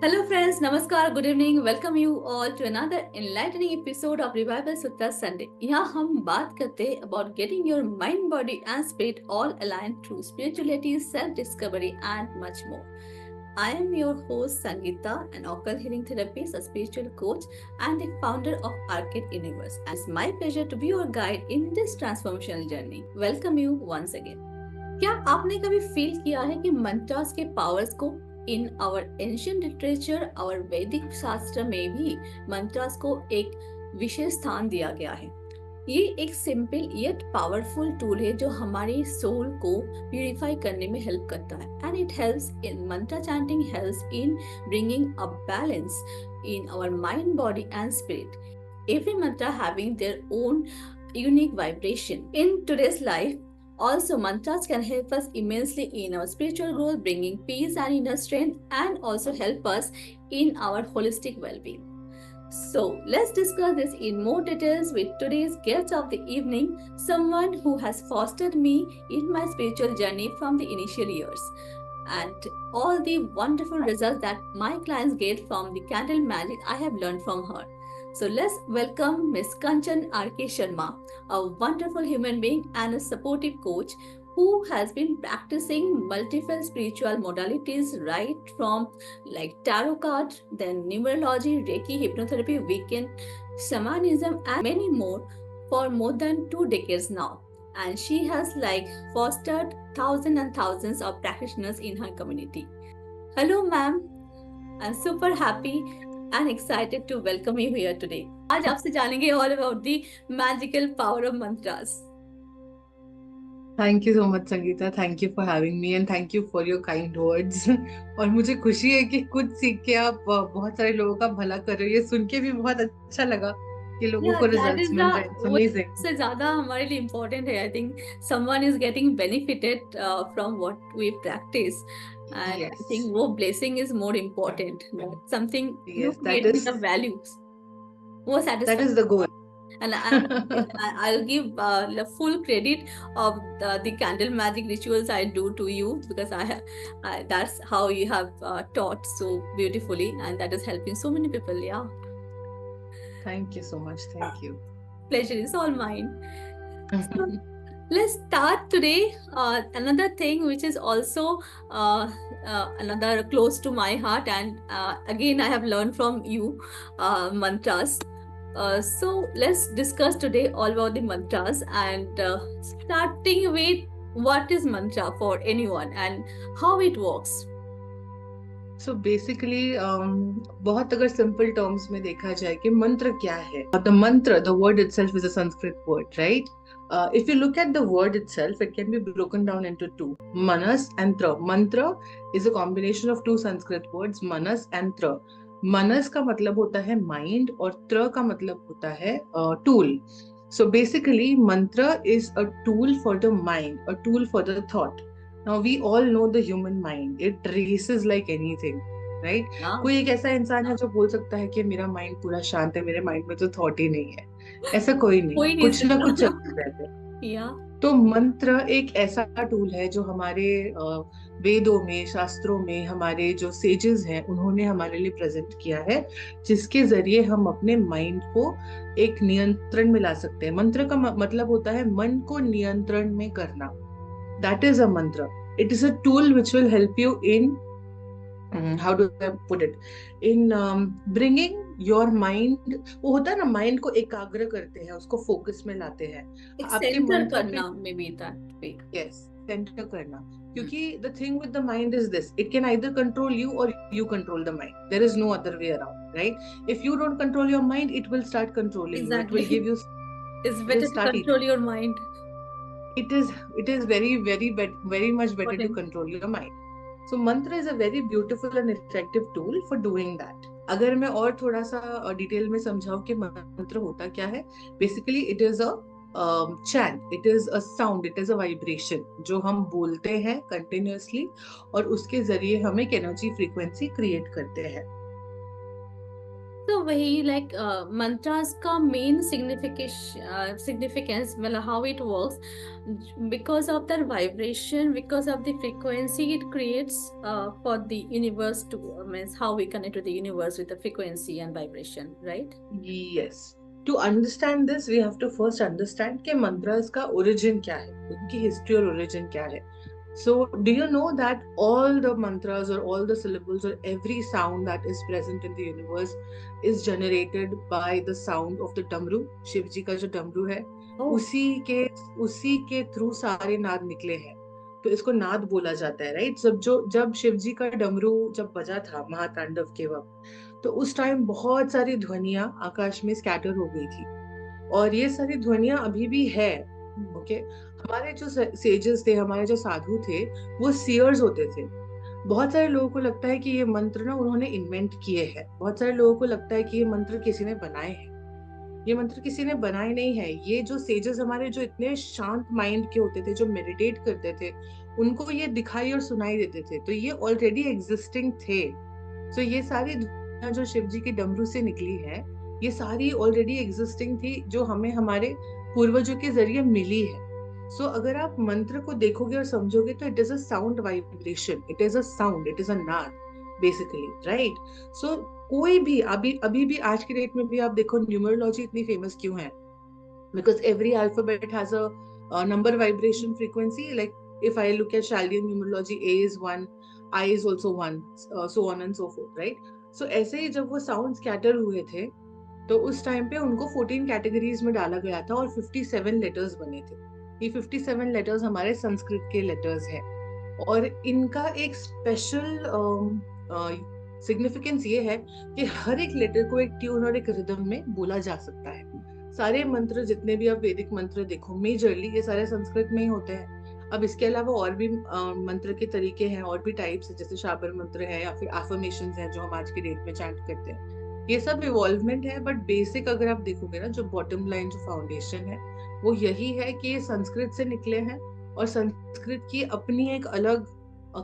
Hello, friends. Namaskar. Good evening. Welcome you all to another enlightening episode of Revival Sutta Sunday. यहाँ हम बात करते हैं about getting your mind, body, and spirit all aligned through spirituality, self-discovery, and much more. I am your host Sangeeta, an occult healing therapist, a spiritual coach, and the founder of Arcade Universe. And it's my pleasure to be your guide in this transformational journey. Welcome you once again. क्या आपने कभी feel किया है कि मंत्रास के powers को in our ancient literature और वैदिक शास्त्र में भी मंत्रास को एक विशेष स्थान दिया गया है। ये एक सिंपल येट पावरफुल टूल है जो हमारे सोल को प्यूरिफाई करने में हेल्प करता है and it helps in mantra chanting helps in bringing a balance in our mind body and spirit every mantra having their own unique vibration in today's life. Also, mantras can help us immensely in our spiritual growth, bringing peace and inner strength, and also help us in our holistic well-being. So, let's discuss this in more details with today's guest of the evening, someone who has fostered me in my spiritual journey from the initial years, and all the wonderful results that my clients get from the candle magic I have learned from her. So let's welcome Miss Kanchan R.K. Sharma, a wonderful human being and a supportive coach who has been practicing multiple spiritual modalities right from like tarot card, then numerology, Reiki, hypnotherapy, Wiccan, shamanism, and many more for more than 2 decades now. And she has like fostered thousands and thousands of practitioners in her community. Hello, ma'am. I'm super happy and excited to welcome you here today. आज आपसे जानेंगे all about the magical power of mantras. Thank you so much Sangeeta, thank you for having me and thank you for your kind words. और मुझे खुशी है कि कुछ सीख के आप बहुत सारे लोगों का भला कर रहे हो। ये सुन के भी बहुत अच्छा लगा कि लोगों को रिजल्ट्स मिल रहे हैं। अमेजिंग। से ज्यादा हमारे लिए इम्पोर्टेंट है। I think someone is getting benefited from what we practice. And Yes. I think वो blessing is more important. Something you Yes, create with the values. वो that satisfaction. is the goal. And I'll give the full credit of the candle magic rituals I do to you because that's how you have taught so beautifully, and that is helping so many people. Yeah, Thank you so much. Thank you. pleasure is all mine. So, let's start today. Another thing which is also another close to my heart, and again I have learned from you, mantras. So let's discuss today all about the mantras and starting with what is mantra for anyone and how it works. So basically बहुत अगर simple terms में देखा जाए कि मंत्र क्या है, the मंत्र, the word itself is a Sanskrit word, right? If you look at the word itself, it can be broken down into two, manas and tra. Mantra is a combination of two Sanskrit words, manas and tra. Manas का मतलब होता है mind और त्र का मतलब होता है tool. So basically, mantra is a tool for the mind, a tool for the thought. Now we all know the human mind. It races like anything, right? Yeah. कोई एक ऐसा इंसान है जो बोल सकता है कि मेरा माइंड पूरा शांत है, मेरे माइंड में तो थॉट ही नहीं है? ऐसा कोई नहीं, कोई नहीं कुछ ना कुछ सकता। चलते रहते हैं। Yeah. तो मंत्र एक ऐसा टूल है जो हमारे वेदों में, शास्त्रों में हमारे जो सेजेस हैं उन्होंने हमारे लिए प्रेजेंट किया है, जिसके जरिए हम अपने माइंड को एक नियंत्रण में ला सकते हैं। मंत्र का मतलब होता है मन को नियंत्रण में करना। That is a mantra. It is a tool which will help you in how do I put it, in bringing your mind, वो होता है ना, माइंड को एकाग्र करते हैं, उसको फोकस में लाते हैं, आपके Center मंत्रों पे। करना maybe that way. Yes, centre करना, क्योंकि the thing with the mind is this, it can either control you or you control the mind. There is no other way around, right? If you don't control your mind, it will start controlling you. It will Exactly. give you, It's it better will to start control eating. your mind. It is very much better to Important. control your mind. So mantra is a very beautiful and effective tool for doing that. अगर मैं और थोड़ा सा detail में समझाऊं कि मंत्र होता क्या है, basically it is a chant, it is a sound, it is a vibration जो हम बोलते हैं कंटिन्यूअसली और उसके जरिए हम एक एनर्जी फ्रीक्वेंसी क्रिएट करते हैं। तो वही लाइक मंत्रास का मेन सिग्निफिकेंस मतलब how it works because of the vibration because of the frequency it creates for the universe to means how we connect to the universe with the frequency and vibration right. Yes. To understand this, we have to first understand कि mantras का origin क्या है, उनकी history और origin क्या है. So, do you know that all the mantras or all the syllables or every sound that is present in the universe is generated by the sound of the डमरू. शिव जी का जो डमरू है, Oh. उसी के थ्रू सारे नाद निकले हैं. तो इसको नाद बोला जाता है, राइट. जब शिव जी का डमरू जब बजा था महातांडव के वक्त, तो उस टाइम बहुत सारी ध्वनियां आकाश में स्कैटर हो गई थी, और ये सारी ध्वनियां अभी भी है. ओके. हमारे जो सेजेस थे, हमारे जो साधु थे, वो सीयर्स होते थे. बहुत सारे लोगों को लगता है कि ये मंत्र ना उन्होंने इन्वेंट किए हैं. बहुत सारे लोगों को लगता है कि ये मंत्र किसी ने बनाए हैं. ये मंत्र किसी ने बनाए नहीं है. ये जो सेजेस हमारे जो इतने शांत माइंड के होते थे, जो मेडिटेट करते थे, उनको ये दिखाई और सुनाई देते थे. तो ये ऑलरेडी एग्जिस्टिंग थे. सो ये सारी जो शिव जी के डमरू से निकली है, ये सारी ऑलरेडी एग्जिस्टिंग थी, जो हमें हमारे पूर्वजों के जरिए मिली है. सो अगर आप मंत्र को देखोगे और समझोगे तो it is a sound vibration, it is a sound, it is a नाद बेसिकली, राइट. सो कोई भी अभी भी आज के डेट में भी आप देखो न्यूमरोलॉजी इतनी फेमस क्यों है, because every alphabet has a number vibration frequency. Like if I look at Chaldean numerology, A is 1, I is also 1, so on and so forth, right. सो ऐसे ही जब वो साउंड स्कैटर हुए थे, तो उस टाइम पे उनको 14 कैटेगरीज में डाला गया था और 57 लेटर्स बने थे. ये 57 लेटर्स हमारे संस्कृत के लेटर्स हैं, और इनका एक स्पेशल सिग्निफिकेंस ये है कि हर एक लेटर को एक ट्यून और एक रिदम में बोला जा सकता है. सारे मंत्र, जितने भी आप वैदिक मंत्र देखो, मेजरली ये सारे संस्कृत में ही होते हैं. अब इसके अलावा और भी मंत्र के तरीके हैं, और भी टाइप्स हैं, जैसे शाबर मंत्र है या फिर एफर्मेशंस हैं जो हम आज की डेट में चैंट करते हैं. ये सब इवॉल्वमेंट है, बट बेसिक अगर आप देखोगे ना, जो बॉटम लाइन, जो फाउंडेशन है, वो यही है कि ये संस्कृत से निकले हैं. और संस्कृत की अपनी एक अलग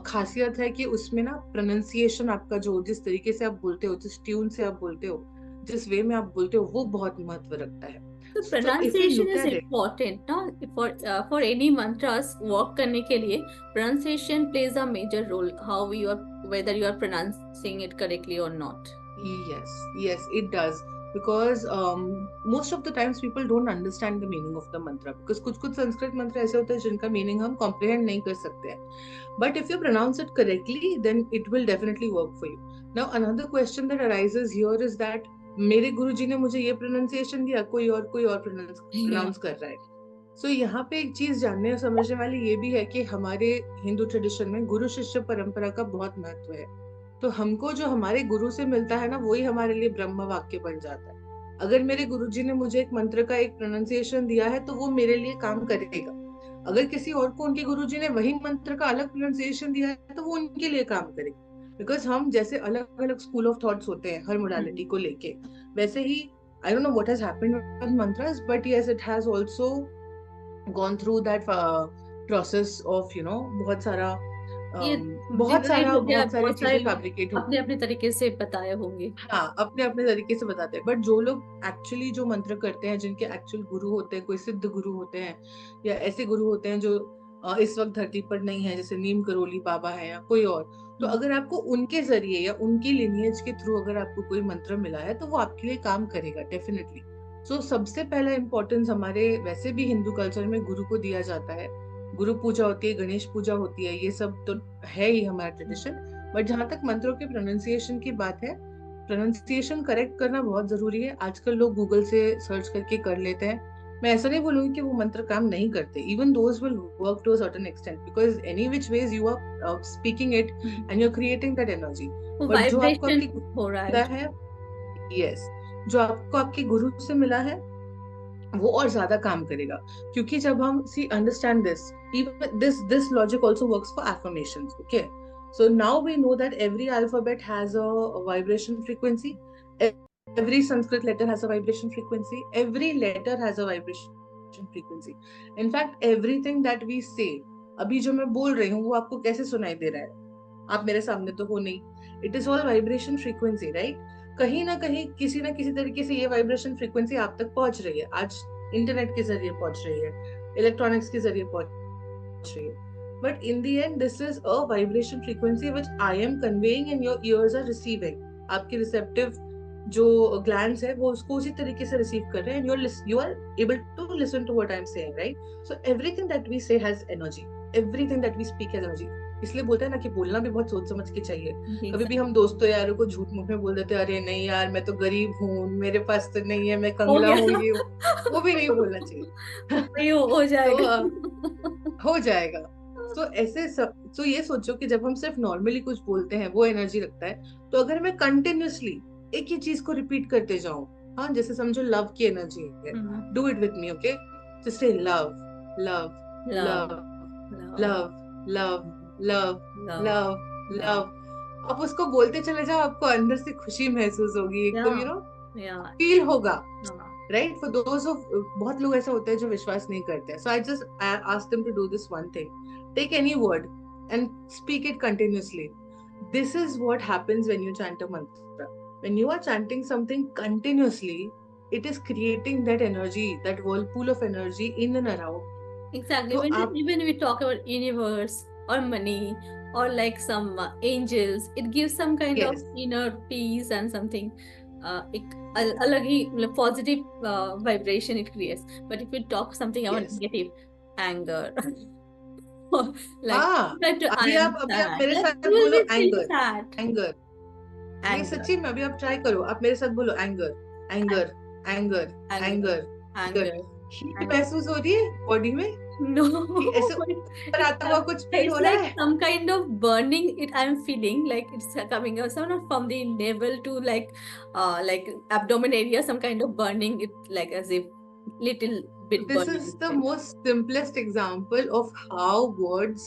खासियत है कि उसमें ना प्रोनाउंसिएशन आपका, जो जिस तरीके से आप बोलते हो, जिस ट्यून से आप बोलते हो, जिस वे में आप बोलते हो, वो बहुत महत्व रखता है. तो So if you pronunciation look is at it, important ना for any mantras work करने के लिए pronunciation plays a major role how you are whether you are pronouncing it correctly or not. yes, it does. Because most of the times people don't understand the meaning of the mantra, because कुछ संस्कृत मंत्र ऐसे होते हैं जिनका meaning हम comprehend नहीं कर सकते हैं. But if you pronounce it correctly, then it will definitely work for you. Now another question that arises here is that मेरे गुरुजी ने मुझे ये प्रोनाउंसिएशन दिया, कोई और प्रोनाउंस कर रहा है. सो यहाँ पे एक चीज जानने और समझने वाली ये भी है कि हमारे हिंदू ट्रेडिशन में गुरु शिष्य परंपरा का बहुत महत्व है. तो हमको जो हमारे गुरु से मिलता है ना, वही हमारे लिए ब्रह्म वाक्य बन जाता है. अगर मेरे गुरुजी ने मुझे एक मंत्र का एक प्रोनाउंसिएशन दिया है, तो वो मेरे लिए काम करेगा. अगर किसी और को उनके गुरुजी ने वही मंत्र का अलग प्रोनाउंसिएशन दिया है, तो वो उनके लिए काम करेगा. बिकॉज हम जैसे अलग अलग स्कूल ऑफ थॉट्स होते हैं हर मोडालिटी को लेके, वैसे ही I don't know what has happened with mantras, but yes, it has also gone through that process of बहुत सारा ये बहुत जिन्होंने मुझे सारी बहुत सारे चीजें फैब्रिकेट अपने अपने तरीके से बताए होंगे. हाँ, अपने अपने तरीके से बताते हैं. बट जो लोग एक्चुअली जो मंत्र करते हैं, जिनके एक्चुअल गुरु होते हैं, कोई सिद्ध गुरु होते हैं, या ऐसे गुरु होते हैं जो इस वक्त धरती पर नहीं है, जैसे नीम करोली बाबा है या कोई और, तो अगर आपको उनके जरिए या उनकी लिनियज के थ्रू अगर आपको कोई मंत्र मिला है, तो वो आपके लिए काम करेगा डेफिनेटली. सो सबसे पहला इम्पोर्टेंस हमारे वैसे भी हिंदू कल्चर में गुरु को दिया जाता है. गुरु पूजा होती है, गणेश पूजा होती है, ये सब तो है ही हमारा ट्रेडिशन. बट जहां तक मंत्रों के प्रोनाउंसिएशन की बात है, प्रोनाउंसिएशन करेक्ट करना बहुत जरूरी है. आजकल लोग गूगल से सर्च करके कर लेते हैं. मैं ऐसा नहीं बोलूंगी कि वो मंत्र काम नहीं करते. Even those will work to a certain extent, because any which ways you are speaking it and you are creating that energy. But जो आपको वाइब्रेशन हो रहा है, यस, जो आपको आपके गुरु से मिला है, वो और ज्यादा काम करेगा. क्योंकि जब हम see understand this, even this logic also works for affirmations. Okay, so now we know that every alphabet has a vibration frequency. Every Sanskrit letter has a vibration frequency. Every letter has a vibration frequency. In fact, everything that we say, अभी जो मैं बोल रही हूँ, वो आपको कैसे सुनाई दे रहा है? आप मेरे सामने तो हो नहीं. It is all vibration frequency, right? कहीं ना कहीं किसी ना किसी तरीके से ये वाइब्रेशन फ्रीक्वेंसी आप तक पहुंच रही है, आज इंटरनेट के जरिए पहुंच रही है, इलेक्ट्रॉनिक्स के जरिए पहुंच रही है, but in the end this is a vibration frequency which I am conveying and your ears are receiving. आपकी रिसेप्टिव जो ग्लैंड्स है वो उसको उसी तरीके से रिसीव कर रहे हैं, and you are able to listen to what I am saying, right? So everything that we say has energy, everything that we speak has energy. इसलिए बोलते हैं ना कि बोलना भी बहुत सोच समझ के चाहिए। कभी भी हम दोस्तों यारों को झूठ मूठ में बोल देते हैं, अरे नहीं यार मैं तो गरीब हूँ, मेरे पास तो नहीं है, मैं हो कंगला हूँ, ये गया। वो भी नहीं बोलना चाहिए। नहीं हो तो जाएगा। हो जाएगा। तो ऐसे सब, तो ये सोचो कि जब हम सिर्फ नॉर्मली कुछ बोलते हैं वो एनर्जी रखता है, तो अगर मैं कंटिन्यूअसली एक ही चीज को रिपीट करते जाऊं, हाँ जैसे समझो लव की एनर्जी है, do it with me, okay? Just say love, love, love, love, love, love, love, love, love, love, love, love. आप उसको बोलते चले जाओ, आपको अंदर से खुशी महसूस होगी, या एकदम या फील होगा, हाँ, राइट? फॉर दोज ऑफ, बहुत लोग ऐसे होते हैं जो विश्वास नहीं करते हैं, so I just ask them to do this one thing, take any word and speak it continuously. This is what happens when you chant a mantra. When you are chanting something continuously, it is creating that energy, that whirlpool of energy in and around. exactly. तो When आप, even we talk about universe or money or like some angels, it gives some kind of yes, inner peace and something एक अलग ही मतलब positive vibration it creates. But if we talk something about yes, negative, anger, like हाँ, I अभी am आप sad, मेरे like साथ you will बोलो be feeling anger, sad. Anger, नहीं Anger, सच्ची में, अभी आप ट्राई करो, आप मेरे साथ बोलो anger, anger, anger, anger, anger, anger. anger, heat anger. महसूस हो रही है बॉडी में, No, कि ऐसे ऊपर आता हुआ कुछ फील it's हो रहा like है? some kind of burning. It I'm feeling like it's coming out some not from the navel to like abdomen area, some kind of burning. It like as if little bit This burning is the inside. most simplest example of how words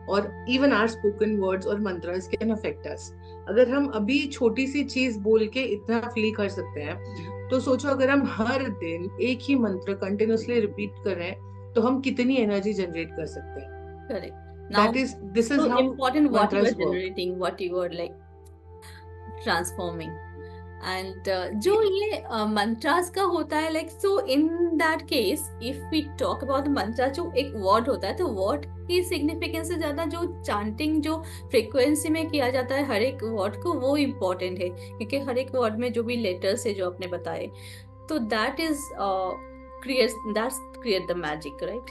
or even our spoken words or mantras can affect us. अगर हम अभी छोटी सी चीज बोल के इतना feel कर सकते हैं, तो सोचो अगर हम हर दिन एक ही मंत्र कंटिन्यूअसली रिपीट कर रहे हैं, तो हम कितनी एनर्जी जनरेट कर सकते हैं। Correct. That Now, is, this is so how important what you are mantras work. generating, what you are like transforming. And जो ये mantras का होता है like so in that case if we talk about the mantra जो एक word होता है तो word की significance से ज्यादा जो chanting जो frequency में किया जाता है हर एक word को वो important है क्योंकि हर एक word में जो भी letters है जो आपने बताए तो that is create the magic, right?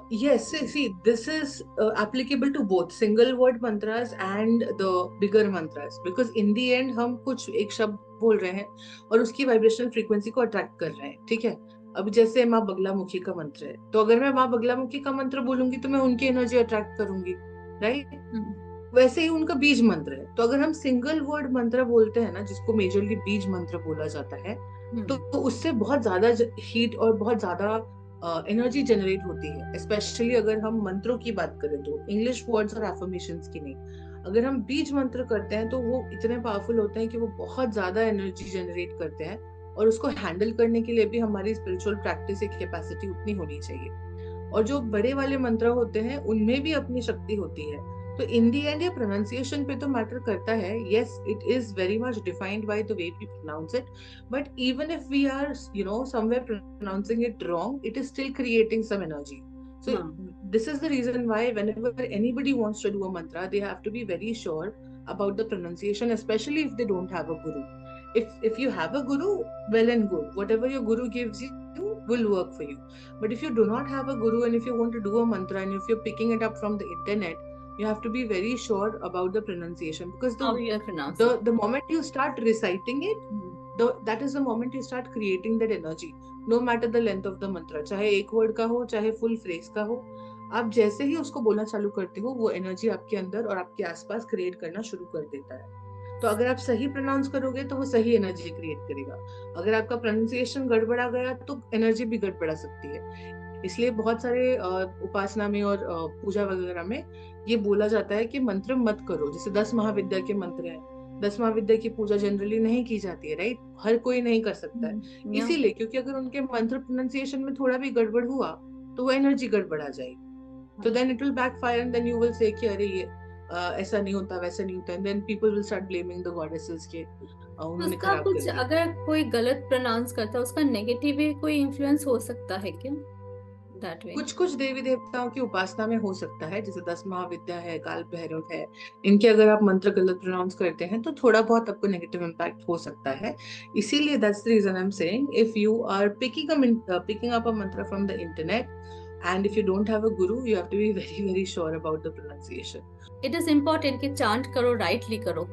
Yes, see, this is applicable to both single word mantras and the bigger mantras, because in the end हम कुछ एक शब्द बोल रहे हैं और उसकी वाइब्रेशनल फ्रीक्वेंसी को अट्रैक्ट कर रहे हैं, ठीक है? अब जैसे माँ बगलामुखी का मंत्र है, तो अगर मैं माँ बगलामुखी का मंत्र बोलूंगी तो मैं उनकी एनर्जी अट्रैक्ट करूंगी, राइट? वैसे ही उनका बीज मंत्र है, तो अगर हम सिंगल वर्ड मंत्र बोलते हैं ना, जिसको मेजरली बीज मंत्र बोला जाता है, तो उससे बहुत ज्यादा हीट और बहुत ज्यादा एनर्जी जनरेट होती है। स्पेशली अगर हम मंत्रों की बात करें तो इंग्लिश वर्ड्स और एफर्मेशंस की नहीं, अगर हम बीज मंत्र करते हैं तो वो इतने पावरफुल होते हैं कि वो बहुत ज्यादा एनर्जी जनरेट करते हैं, और उसको हैंडल करने के लिए भी हमारी स्पिरिचुअल प्रैक्टिस एक कैपेसिटी उतनी होनी चाहिए। और जो बड़े वाले मंत्र होते हैं उनमें भी अपनी शक्ति होती है। तो इन दी एंड ये प्रोनाउंसिएशन पे तो मैटर करता है, yes it is very much defined by the way we pronounce it, but even if we are somewhere pronouncing it wrong, it is still creating some energy. So this is the reason why whenever anybody wants to do a mantra, they have to be very sure about the pronunciation, especially if they don't have a guru. If you have a guru, well and good, whatever your guru gives you will work for you. But if you do not have a guru and if you want to do a mantra and if you're picking it up from the internet, you have to be very sure about the pronunciation, because how you are pronouncing the moment you start reciting it, that is the moment you start creating that energy, no matter the length of the mantra, चाहे एक word का हो चाहे full phrase का हो, आप जैसे ही उसको बोलना चालू करते हो वो एनर्जी आपके अंदर और आपके आसपास क्रिएट करना शुरू कर देता है। तो अगर आप सही प्रोनाउंस करोगे तो वो सही एनर्जी क्रिएट करेगा, अगर आपका प्रोनाउंसिएशन गड़बड़ा गया तो एनर्जी भी गड़बड़ा सकती है। इसलिए बहुत सारे उपासना में और पूजा वगैरह में ये बोला जाता है कि मंत्र मत करो, जैसे 10 महाविद्या के मंत्र हैं, 10 महाविद्या की पूजा जनरली नहीं की जाती है, राइट? हर कोई नहीं कर सकता है, इसीलिए क्योंकि अगर उनके मंत्र प्रोनाउंसिएशन में थोड़ा भी गड़बड़ हुआ तो वो एनर्जी गड़बड़ा जाएगी, तो then it will backfire and then you will say कि अरे ये ऐसा नहीं होता, वैसा नहीं होता, and then people will start blaming the goddesses के उन्होंने उसका खराब कर कुछ दिया। अगर कोई गलत प्रोनाउंस करता है उसका नेगेटिव भी कोई इन्फ्लुएंस हो सकता है क्या, दैट वे? कुछ कुछ देवी देवताओं की उपासना में हो सकता है, जैसे 10 महाविद्या है, काल भैरव है, इनके अगर आप मंत्र गलत प्रोनाउंस करते हैं तो थोड़ा बहुत आपको नेगेटिव इम्पैक्ट हो सकता है। इसीलिए that's the reason I am saying, if you are picking up a mantra from the internet and if you don't have a guru, you have to be very very sure about the pronunciation. It is important कि chant करो, rightly करो।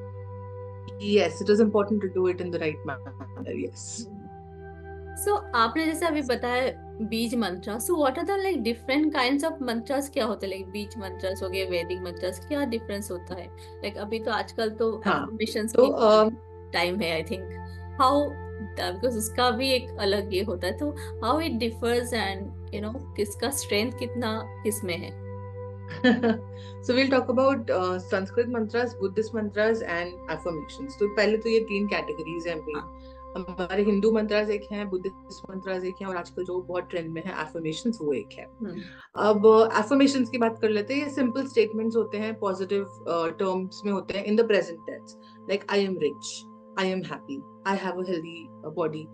Yes, it is important to do it in the right manner. Yes. So आपने जैसे अभी बताया बीज मंत्र, so what are the like different kinds of mantras, क्या होते हैं? लाइक बीज मंत्रस हो गए, वैदिक मंत्रस, क्या डिफरेंस होता है? लाइक अभी तो आजकल तो हाँ, एफर्मेशंस तो की टाइम है आई थिंक। हाउ, बिकॉज उसका भी एक अलग ये होता है, तो हाउ इट डिफर्स एंड किसका स्ट्रेंथ कितना किसमें है? so we'll talk about Sanskrit mantras, Buddhist mantras and affirmations. तो पहले तो ये 3 कैटेगरीज हैं मेन। हमारे हिंदू मंत्रास एक हैं, बुद्धिस्ट मंत्रास एक हैं, और आजकल जो बहुत ट्रेंड में है एफर्मेशंस वो एक है। अब एफर्मेशंस की बात कर लेते हैं। ये सिंपल स्टेटमेंट्स होते हैं, पॉजिटिव टर्म्स में होते हैं in the present tense, like I am rich, I am happy, I have a healthy body,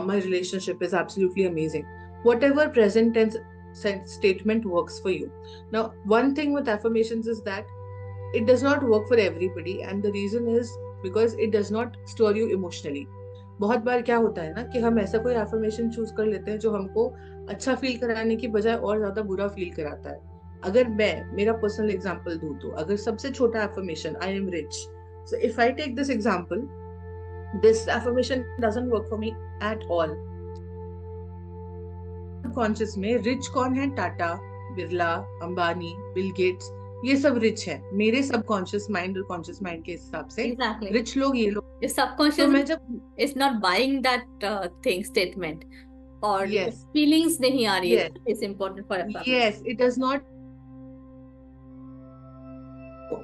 my relationship is absolutely amazing. Whatever present tense statement works for you. Now, one thing with affirmations is that it does not work for everybody, and the reason is because it does not stir you emotionally. बहुत बार क्या होता है ना कि हम ऐसा कोई affirmation choose कर लेते हैं जो हमको अच्छा फील कराने की बजाय और ज्यादा बुरा फील कराता है। अगर मैं मेरा पर्सनल एग्जांपल दूं तो अगर सबसे छोटा affirmation I am rich, so if I take this example, this affirmation doesn't work for me at all. Conscious में रिच कौन है? टाटा, बिरला, अंबानी, बिल गेट्स, ये सब रिच है मेरे सबकॉन्शियस माइंड और कॉन्शियस माइंड के हिसाब से। एग्जैक्टली, रिच लोग ये लोग। तो सबकॉन्शियस मैं जब is not buying that thing statement, और यस फीलिंग्स नहीं आ रही है, yes is important for affirmation. Yes, it does not,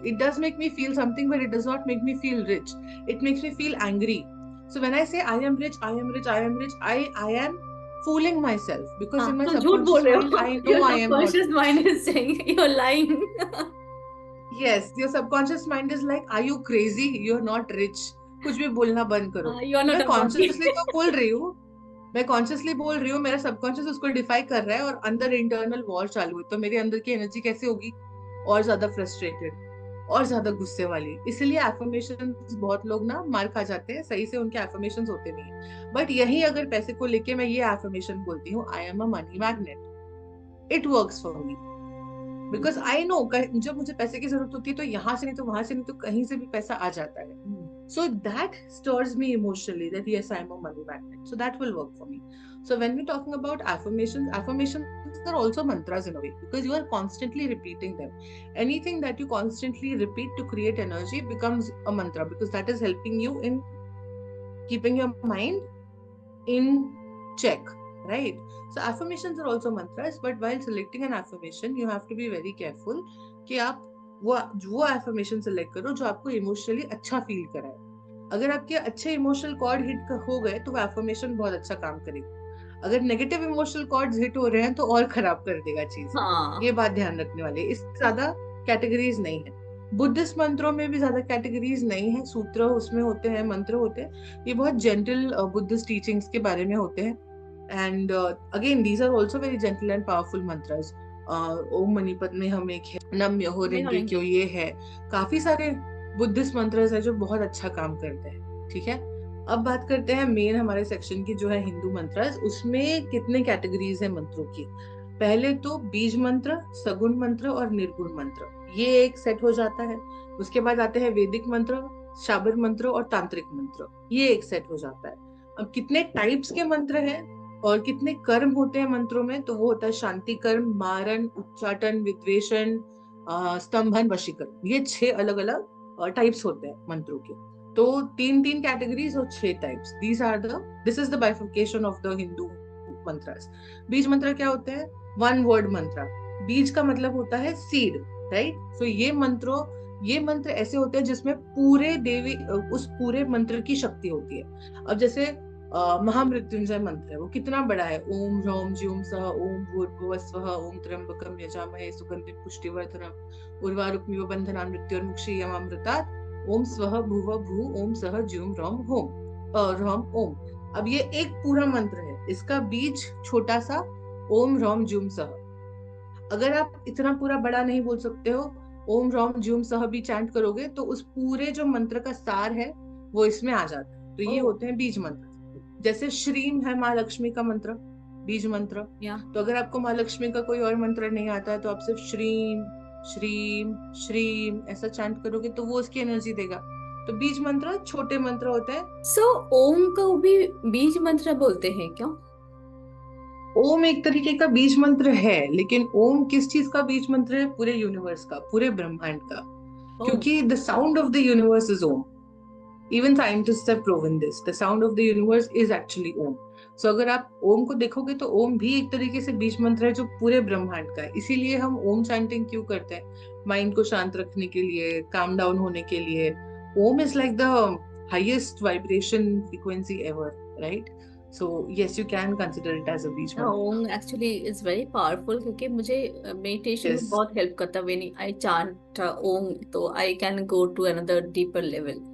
it does make me feel something, but it does not make me feel rich. It makes me feel angry. So when I say I am rich, I am rich, I am rich, I am fooling myself, because in my तुम झूठ बोल subconscious रहे mind हो, I know your I am not subconscious rich. Mind is saying you are lying. Yes, your subconscious mind is like, are you crazy? You're not rich. कुछ भी बोलना बंद करो। यू आर नॉट मैं a monkey. Consciously तो बोल रही हूँ, मैं कॉन्शियसली बोल रही हूँ, मेरा सबकॉन्शियस उसको डिफाई कर रहा है और अंदर इंटरनल वॉर चालू है, तो मेरे अंदर की एनर्जी कैसे होगी? और ज्यादा फ्रस्ट्रेटेड, और ज्यादा गुस्से वाली। इसलिए एफर्मेशन बहुत लोग ना मार खा जाते हैं, सही से उनके एफर्मेशन होते नहीं है। बट यही अगर पैसे को लेके मैं ये एफर्मेशन बोलती हूँ, I am a money magnet, it works for me, because I know जब मुझे पैसे की जरूरत होती है तो यहाँ से नहीं तो वहां से नहीं तो कहीं से भी पैसा आ जाता है। So that stirs me emotionally that yes, I am a money magnet. So that will work for me. So when we're talking about affirmations, affirmations are also mantras in a way, because you are constantly repeating them. Anything that you constantly repeat to create energy becomes a mantra, because that is helping you in keeping your mind in check, right? So affirmations are also mantras, but while selecting an affirmation, you have to be very careful कि आप वो affirmation select करो जो आपको emotionally अच्छा feel कराए। अगर आपके अच्छे इमोशनल कॉर्ड हिट हो गए तो वो एफर्मेशन बहुत अच्छा काम करेगा। अगर नेगेटिव इमोशनल कॉर्ड्स हिट हो रहे हैं तो और खराब कर देगा चीज। हाँ, ये बात ध्यान रखने वाली है। इससे ज्यादा कैटेगरीज नहीं है। बुद्धिस्ट मंत्रों में भी ज्यादा कैटेगरीज नहीं है, सूत्र उसमें होते हैं, मंत्र होते हैं, ये बहुत जेंटल बुद्धिस्ट टीचिंग्स के बारे में होते हैं। And again these are also very gentle and powerful mantras. Om Mani Padme Hum एक है, नम्य हो रिंकिक्यो ये है, काफी सारे बुद्धिस्ट मंत्रस है जो बहुत अच्छा काम करते हैं। ठीक है, अब बात करते हैं मेन हमारे सेक्शन की जो है हिंदू मंत्रस, उसमें कितने कैटेगरीज है मंत्रों की। पहले तो बीज मंत्र, सगुण मंत्र और निर्गुण मंत्र, ये एक सेट हो जाता है। उसके बाद आते हैं वैदिक मंत्र, शाबर मंत्र और तांत्रिक मंत्र, ये एक सेट हो जाता है। अब कितने टाइप्स के मंत्र हैं और कितने कर्म होते हैं मंत्रों में, तो वो होता है शांति कर्म, मारण, उच्चाटन, विद्वेषण, स्तंभन, वशीकरण, ये 6 अलग अलग टाइप्स होते हैं मंत्रों के। तो 3 कैटेगरीज और 6 types, this is the bifurcation of the Hindu मंत्रस। बीज मंत्र क्या होते हैं? 1 वर्ड मंत्र। बीज का मतलब होता है सीड, राइट? सो ये मंत्र ऐसे होते हैं जिसमें पूरे देवी उस पूरे मंत्र की शक्ति होती है। अब जैसे महामृत्युंजय मंत्र है, वो कितना बड़ा है। ओम ह्रौम ज्यूम सह ओम भूर्भुवः स्वः ओम त्र्यंबकम यजामहे सुगंधिं पुष्टिवर्धनम् उर्वारुकमिव बन्धनान् मृत्योर्मुक्षीयमामृतात् ओम स्वः भुवः भू ओम सह ज्यूम ह्रौम होम ह्रौम ओम। अब ये एक पूरा मंत्र है, इसका बीज छोटा सा ओम ह्रौम ज्यूम सह। अगर आप इतना पूरा बड़ा नहीं बोल सकते हो, ओम ह्रौम ज्यूम सह भी चैंट करोगे तो उस पूरे जो मंत्र का सार है वो इसमें आ जाता है। तो ये ओह होते हैं बीज मंत्र। जैसे श्रीम है माँ लक्ष्मी का मंत्र, बीज मंत्र। या तो अगर आपको माँ लक्ष्मी का कोई और मंत्र नहीं आता है तो आप सिर्फ श्रीम श्रीम श्रीम ऐसा चैंट करोगे तो वो उसकी एनर्जी देगा। तो बीज मंत्र छोटे मंत्र होते हैं। सो ओम को भी बीज मंत्र बोलते हैं क्या? ओम एक तरीके का बीज मंत्र है, लेकिन ओम किस चीज का बीज मंत्र है? पूरे यूनिवर्स का, पूरे ब्रह्मांड का। ओह क्योंकि the sound of the universe is Om. Even scientists have proven this. The sound of the universe is actually Om. So अगर आप ओम को देखोगे तो ओम भी एक तरीके से बीज मंत्र है जो पूरे ब्रह्मांड का है। इसीलिए हम ओम चैंटिंग क्यों करते हैं? माइंड को शांत रखने के लिए, काम डाउन होने के लिए। Om is like the highest vibration frequency ever, right? So yes, you can consider it as a बीज मंत्र। ओम एक्चुअली इज वेरी पावरफुल, क्योंकि मुझे मेडिटेशन में Yes, बहुत हेल्प करता है। व्हेन आई चांट ओम तो I can go to another deeper level.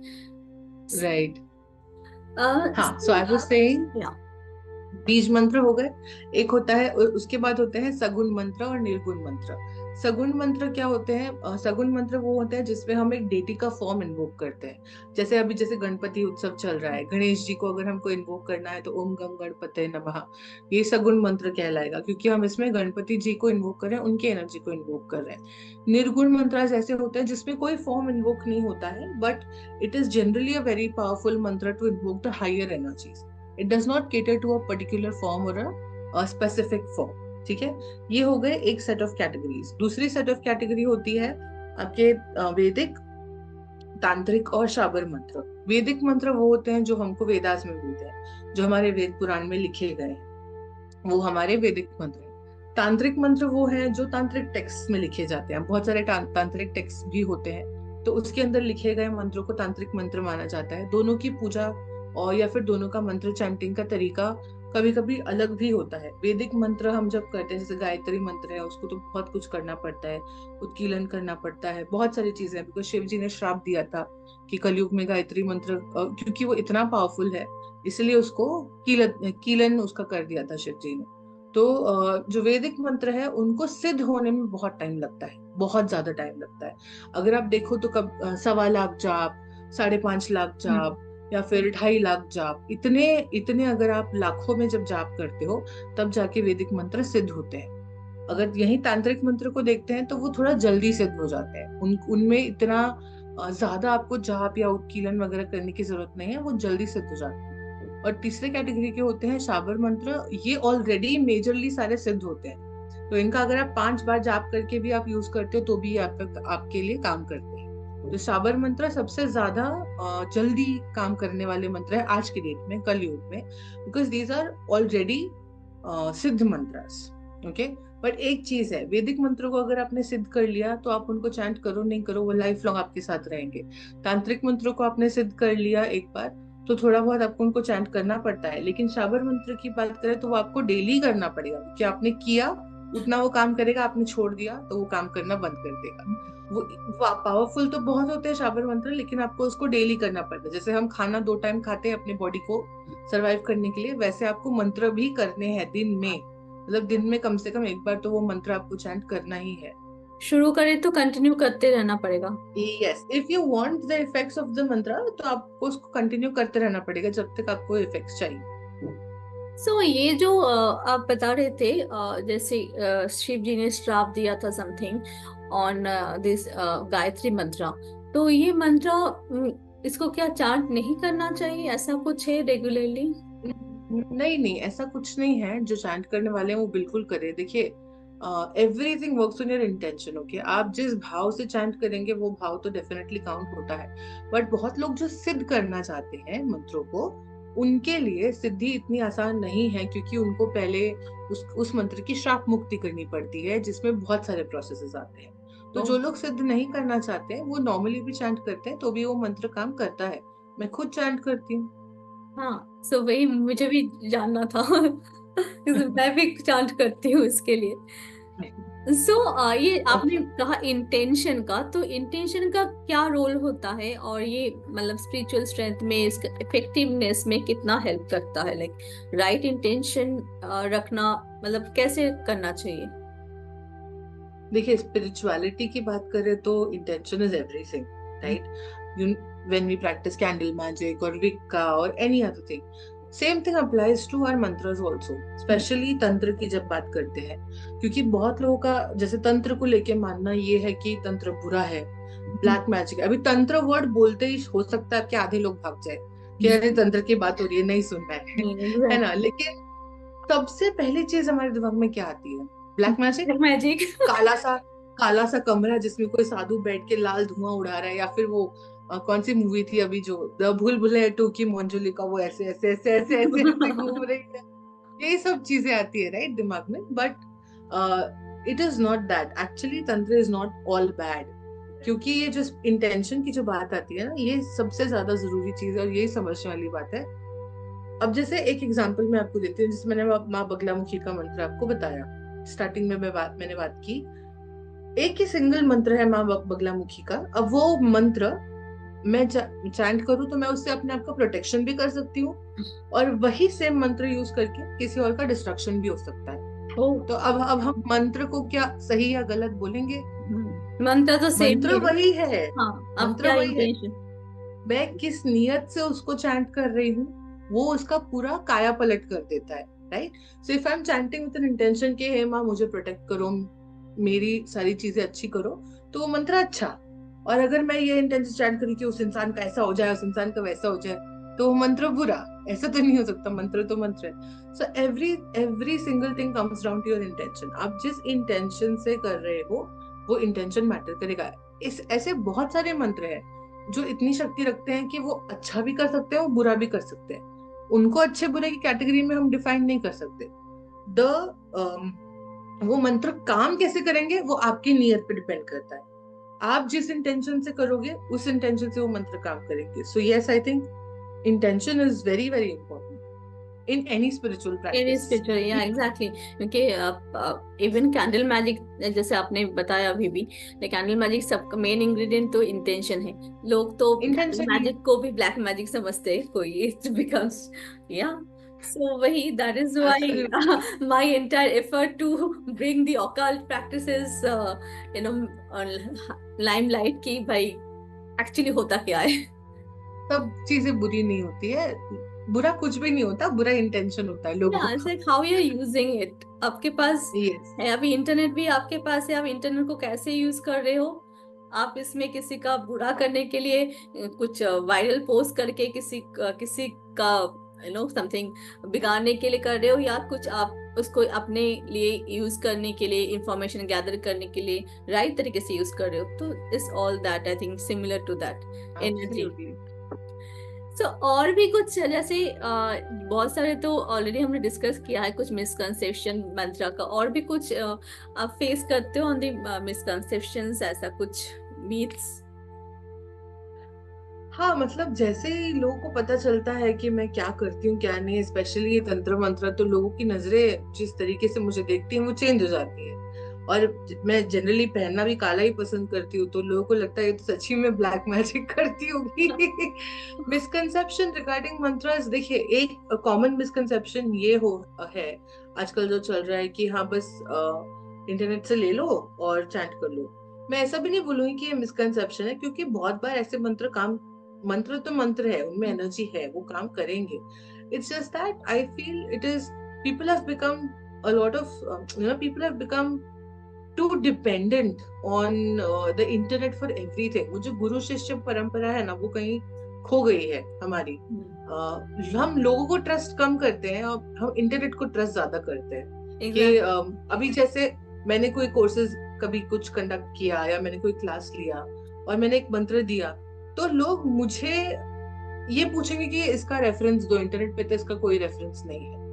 right. हाँ, so I was saying या बीज मंत्र हो गए। एक होता है, उसके बाद होते हैं सगुण मंत्र और निर्गुण मंत्र। सगुण मंत्र क्या होते हैं? सगुण मंत्र वो होते हैं जिसमें हम एक डेटी का फॉर्म इन्वोक करते हैं। जैसे अभी जैसे गणपति उत्सव चल रहा है, गणेश जी को अगर हमको इन्वोक करना है तो ओम गम गणपते नमः, ये सगुण मंत्र कहलाएगा, क्योंकि हम इसमें गणपति जी को इन्वोक कर रहे हैं, उनकी एनर्जी को इन्वोक कर रहे हैं। निर्गुण मंत्र ऐसे होते हैं जिसमें कोई फॉर्म इन्वोक नहीं होता है, but it is generally a very powerful mantra to invoke the higher energies. It does not cater to a particular form or a specific form. ठीक है, ये हो गए एक सेट ऑफ कैटेगरीज। दूसरी सेट ऑफ कैटेगरी होती है आपके वैदिक, तांत्रिक और शाबर मंत्र। वैदिक मंत्र वो होते हैं जो हमको वेदास में मिलते हैं, जो हमारे वेद पुराण में लिखे गए हैं, वो हमारे वैदिक मंत्र हैं। तांत्रिक मंत्र वो है जो तांत्रिक टेक्स्ट में लिखे जाते हैं। बहुत सारे तांत्रिक टेक्स्ट भी होते हैं, तो उसके अंदर लिखे गए मंत्रों को तांत्रिक मंत्र माना जाता है। दोनों की पूजा और या फिर दोनों का मंत्र चैंटिंग का तरीका कभी कभी अलग भी होता है। वैदिक मंत्र हम जब करते हैं, जैसे गायत्री मंत्र है, उसको तो बहुत कुछ करना पड़ता है, उत्कीलन करना पड़ता है, बहुत सारी चीजें। बिकॉज शिव जी ने श्राप दिया था कि कलयुग में गायत्री मंत्र, क्योंकि वो इतना पावरफुल है, इसलिए उसको कीलन उसका कर दिया था शिव जी ने। तो जो वैदिक मंत्र है उनको सिद्ध होने में बहुत टाइम लगता है, बहुत ज्यादा टाइम लगता है। अगर आप देखो तो कब 1.25 लाख जाप, 5.5 लाख जाप, या फिर 2.5 लाख जाप, इतने इतने अगर आप लाखों में जब जाप करते हो तब जाके वैदिक मंत्र सिद्ध होते हैं। अगर यही तांत्रिक मंत्र को देखते हैं तो वो थोड़ा जल्दी सिद्ध हो जाते हैं। उनमें इतना ज्यादा आपको जाप या उत्कीलन वगैरह करने की जरूरत नहीं है, वो जल्दी सिद्ध हो जाते हैं। और तीसरे कैटेगरी के होते हैं शाबर मंत्र। ये ऑलरेडी मेजरली सारे सिद्ध होते हैं, तो इनका अगर आप 5 बार जाप करके भी आप यूज करते हो तो भी आपके लिए काम करते हैं। तो शाबर मंत्र सबसे ज्यादा जल्दी काम करने वाले मंत्र है आज के डेट में, कलयुग में, बिकॉज दीज आर ऑलरेडी सिद्ध मंत्रस। ओके, बट एक चीज है, वैदिक मंत्रों को अगर आपने सिद्ध कर लिया तो आप उनको चैंट करो नहीं करो, वो लाइफ लॉन्ग आपके साथ रहेंगे। तांत्रिक मंत्रों को आपने सिद्ध कर लिया एक बार तो थोड़ा बहुत आपको उनको चैंट करना पड़ता है, लेकिन शाबर मंत्र की बात करें तो वो आपको डेली करना पड़ेगा, क्योंकि आपने किया उतना वो काम करेगा, आपने छोड़ दिया तो वो काम करना बंद कर देगा। वो पावरफुल तो बहुत होते हैं शाबर मंत्र, लेकिन आपको उसको डेली करना पड़ता है। जैसे हम खाना 2 टाइम खाते हैं अपने बॉडी को सरवाइव करने के लिए, वैसे आपको मंत्र भी करने हैं दिन में। मतलब दिन में कम से कम एक बार तो वो मंत्र आपको चैंट करना ही है। शुरू करें तो कंटिन्यू करते रहना पड़ेगा। Yes, if you want the effects of the मंत्र तो आपको उसको कंटिन्यू करते रहना पड़ेगा जब तक आपको इफेक्ट्स चाहिए। सो ये जो आप बता रहे थे, जैसे शिव जी ने श्राप दिया था समथिंग ऑन दिस गायत्री मंत्र, तो ये मंत्र इसको क्या चांट नहीं करना चाहिए, ऐसा कुछ है रेगुलरली? नहीं नहीं, ऐसा कुछ नहीं है। जो चैंट करने वाले हैं वो बिल्कुल करें। देखिए, everything works on your intention. Okay, आप जिस भाव से चैंट करेंगे वो भाव तो डेफिनेटली काउंट होता है। बट बहुत लोग जो सिद्ध करना चाहते हैं मंत्रों को, उनके लिए सिद्धि इतनी आसान नहीं है, क्योंकि उनको पहले उस मंत्र की श्राप मुक्ति करनी पड़ती है, जिसमें बहुत सारे प्रोसेसेस आते हैं। तो जो लोग सिद्ध नहीं करना चाहते हैं वो नॉर्मली भी चैंट करते हैं तो भी वो मंत्र काम करता है। मैं खुद चैंट करती हूँ। हाँ, सो वही मुझे भी जानना था। मैं भी चांट करती हूँ इसके लिए। सो ये आपने ओके। कहा इंटेंशन का, तो इंटेंशन का क्या रोल होता है, और ये मतलब स्पिरिचुअल स्ट्रेंथ में, इसका इफेक्टिवनेस में कितना हेल्प करता है? लाइक राइट इंटेंशन रखना मतलब कैसे करना चाहिए? देखिए, स्पिरिचुअलिटी की बात करें तो intention is everything, right? You when we practice candle magic और विक्का और any other thing, same thing applies to our mantras also, specially तंत्र की जब बात करते हैं। क्योंकि बहुत लोगों का जैसे तंत्र को लेके मानना ये है कि तंत्र बुरा है, ब्लैक मैजिक। अभी तंत्र वर्ड बोलते ही हो सकता है कि आधे लोग भाग जाए कि अरे तंत्र की बात हो रही है, नहीं सुनना है ना? एग्जैक्टली। लेकिन सबसे पहली चीज हमारे दिमाग में क्या आती है? Black magic. मैजिक। काला सा काला सा कमरा जिसमें कोई साधु बैठ के लाल धुआं उड़ा रहा है, या फिर वो कौन सी मूवी थी अभी जो द भूल भुलैया 2 की मंजुलिका, वो ऐसे ऐसे ऐसे ऐसे ऐसे ऐसे घूम रही है। यही सब चीजें आती है राइट दिमाग में, but it is not that. Actually तंत्र इज नॉट ऑल बैड। क्योंकि ये जो इंटेंशन की जो बात आती है ना, ये सबसे ज्यादा जरूरी चीज है और यही समझने वाली बात है। अब जैसे एक एग्जांपल मैं आपको देती हूँ, जिसमें मैंने माँ बगलामुखी का मंत्र आपको बताया स्टार्टिंग में, मैंने बात की। एक ही सिंगल मंत्र है माँ बगलामुखी का। अब वो मंत्र मैं चैंट करूँ तो मैं उससे अपने आप का प्रोटेक्शन भी कर सकती हूँ, और वही सेम मंत्र यूज करके किसी और का डिस्ट्रक्शन भी हो सकता है। ओ। तो अब हम मंत्र को क्या सही या गलत बोलेंगे? मंत्र तो सेम ही मंत्र है। वही है। हाँ, अब मंत्र क्या वही है। इंटेंशन? मैं किस नियत से उसको चैंट कर रही हूँ, वो उसका पूरा काया पलट कर देता है, right? So if I am chanting with an intention के हे माँ मुझे प्रोटेक्ट करो, मेरी सारी चीजें अच्छी करो, तो वो मंत्र अच्छा। और अगर मैं ये इंटेंशन चैंट करी कि उस इंसान का ऐसा हो जाए, उस इंसान का वैसा हो जाए, तो वो मंत्र बुरा। ऐसा तो नहीं हो सकता, मंत्र तो मंत्र है। So every single thing comes down to your intention. आप जिस इंटेंशन से कर रहे हो वो इंटेंशन मैटर करेगा। इस ऐसे बहुत सारे मंत्र हैं जो इतनी शक्ति रखते हैं कि वो अच्छा भी कर सकते हैं, वो बुरा भी कर सकते हैं। उनको अच्छे बुरे की कैटेगरी में हम डिफाइन नहीं कर सकते। द वो मंत्र काम कैसे करेंगे वो आपकी नीयत पे डिपेंड करता है। आप जिस इंटेंशन से करोगे उस इंटेंशन से वो मंत्र काम करेंगे। So yes, I think intention is very very important in any spiritual in practice. Spiritual, या एग्जैक्टली। क्योंकि इवन कैंडल मैजिक जैसे आपने बताया अभी भी, कैंडल मैजिक सबका मेन इंग्रेडिएंट तो इंटेंशन है। लोग तो कैंडल इंटेंशन ही। मैजिक को भी ब्लैक मैजिक समझते हैं कोई, इट बिकम्स, या। सो वही, that is why absolutely. My entire effort to bring the occult practices you know limelight, की भाई एक्चुअली होता क्या है। सब चीजें बुरी नहीं होती है, बुरा कुछ भी नहीं होता, बुरा इंटेंशन होता है लोगों Yeah, it's का। like how you're using it. आपके पास यस। है, अभी इंटरनेट भी आपके पास है, आप इंटरनेट को कैसे यूज कर रहे हो? आप इसमें किसी का बुरा करने के लिए कुछ वायरल पोस्ट करके किसी का समथिंग बिगाड़ने के लिए कर रहे हो, या कुछ आप उसको अपने लिए यूज करने के लिए, इंफॉर्मेशन गैदर करने के लिए राइट तरीके से यूज कर रहे हो, तो it's all that I think similar to that energy. Absolutely. So और भी कुछ जैसे बहुत सारे तो ऑलरेडी हमने डिस्कस किया है, कुछ मिसकंसेप्शन मंत्रा का, और भी कुछ आप फेस करते हो ऑन द मिसकंसेप्शंस, ऐसा कुछ मीथ्स? हाँ, मतलब जैसे ही लोगों को पता चलता है कि मैं क्या करती हूँ क्या नहीं, स्पेशली ये तंत्र मंत्र, तो लोगों की नजरें जिस तरीके से मुझे देखती हैं वो चेंज हो जाती है। और मैं जनरली पहनना भी काला ही पसंद करती हूँ, तो लोगों को लगता है ये तो सच्ची में ब्लैक मैजिक करती होगी। मिसकंसेप्शन रिगार्डिंग मंत्रस, देखिए एक कॉमन मिसकंसेप्शन ये हो है आजकल जो चल रहा है कि हाँ बस इंटरनेट से ले लो और चैंट कर लो। मैं ऐसा भी नहीं बोलूंगी कि ये मिसकंसेप्शन है, क्योंकि बहुत बार ऐसे मंत्र तो मंत्र है, उनमें एनर्जी है, वो काम करेंगे। It's just that I feel it is people have become a lot of people have become too dependent on the internet for everything। वो जो गुरु शिष्य परंपरा है ना, वो कहीं खो गई है हमारी। हम लोगों को ट्रस्ट कम करते हैं और हम इंटरनेट को ट्रस्ट ज्यादा करते हैं कि एग्जैक्ट। अभी जैसे मैंने कोई कोर्सेज कभी कुछ कंडक्ट किया या मैंने कोई क्लास लिया और मैंने एक मंत्र दिया, तो लोग मुझे ये पूछेंगे कि इसका रेफरेंस दो, इंटरनेट पे तो इसका कोई रेफरेंस नहीं है।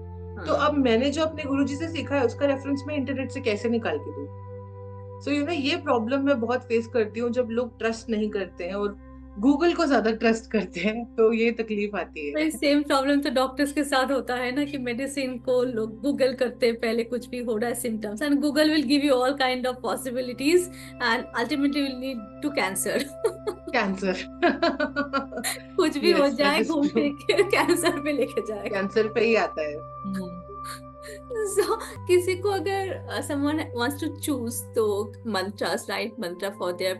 तो अब मैंने जो अपने गुरुजी से सीखा है उसका रेफरेंस मैं इंटरनेट से कैसे निकाल के दूं? सो ये प्रॉब्लम मैं बहुत फेस करती हूँ जब लोग ट्रस्ट नहीं करते हैं और गूगल को ज्यादा ट्रस्ट करते हैं, तो ये तकलीफ आती तो है। सेम प्रॉब्लम तो डॉक्टर्स के साथ होता है ना, कि मेडिसिन को लोग गूगल करते हैं पहले, कुछ भी हो रहा है symptoms, and Google will give you all kind of possibilities and ultimately will lead to cancer. Cancer. कुछ भी हो यस, दैट जाए इज घूम ट्रू। फिर के कैंसर पे लेके जाएगा। कैंसर पे ही आता है। So, किसी को अगर someone wants to choose तो mantras, right, mantra for their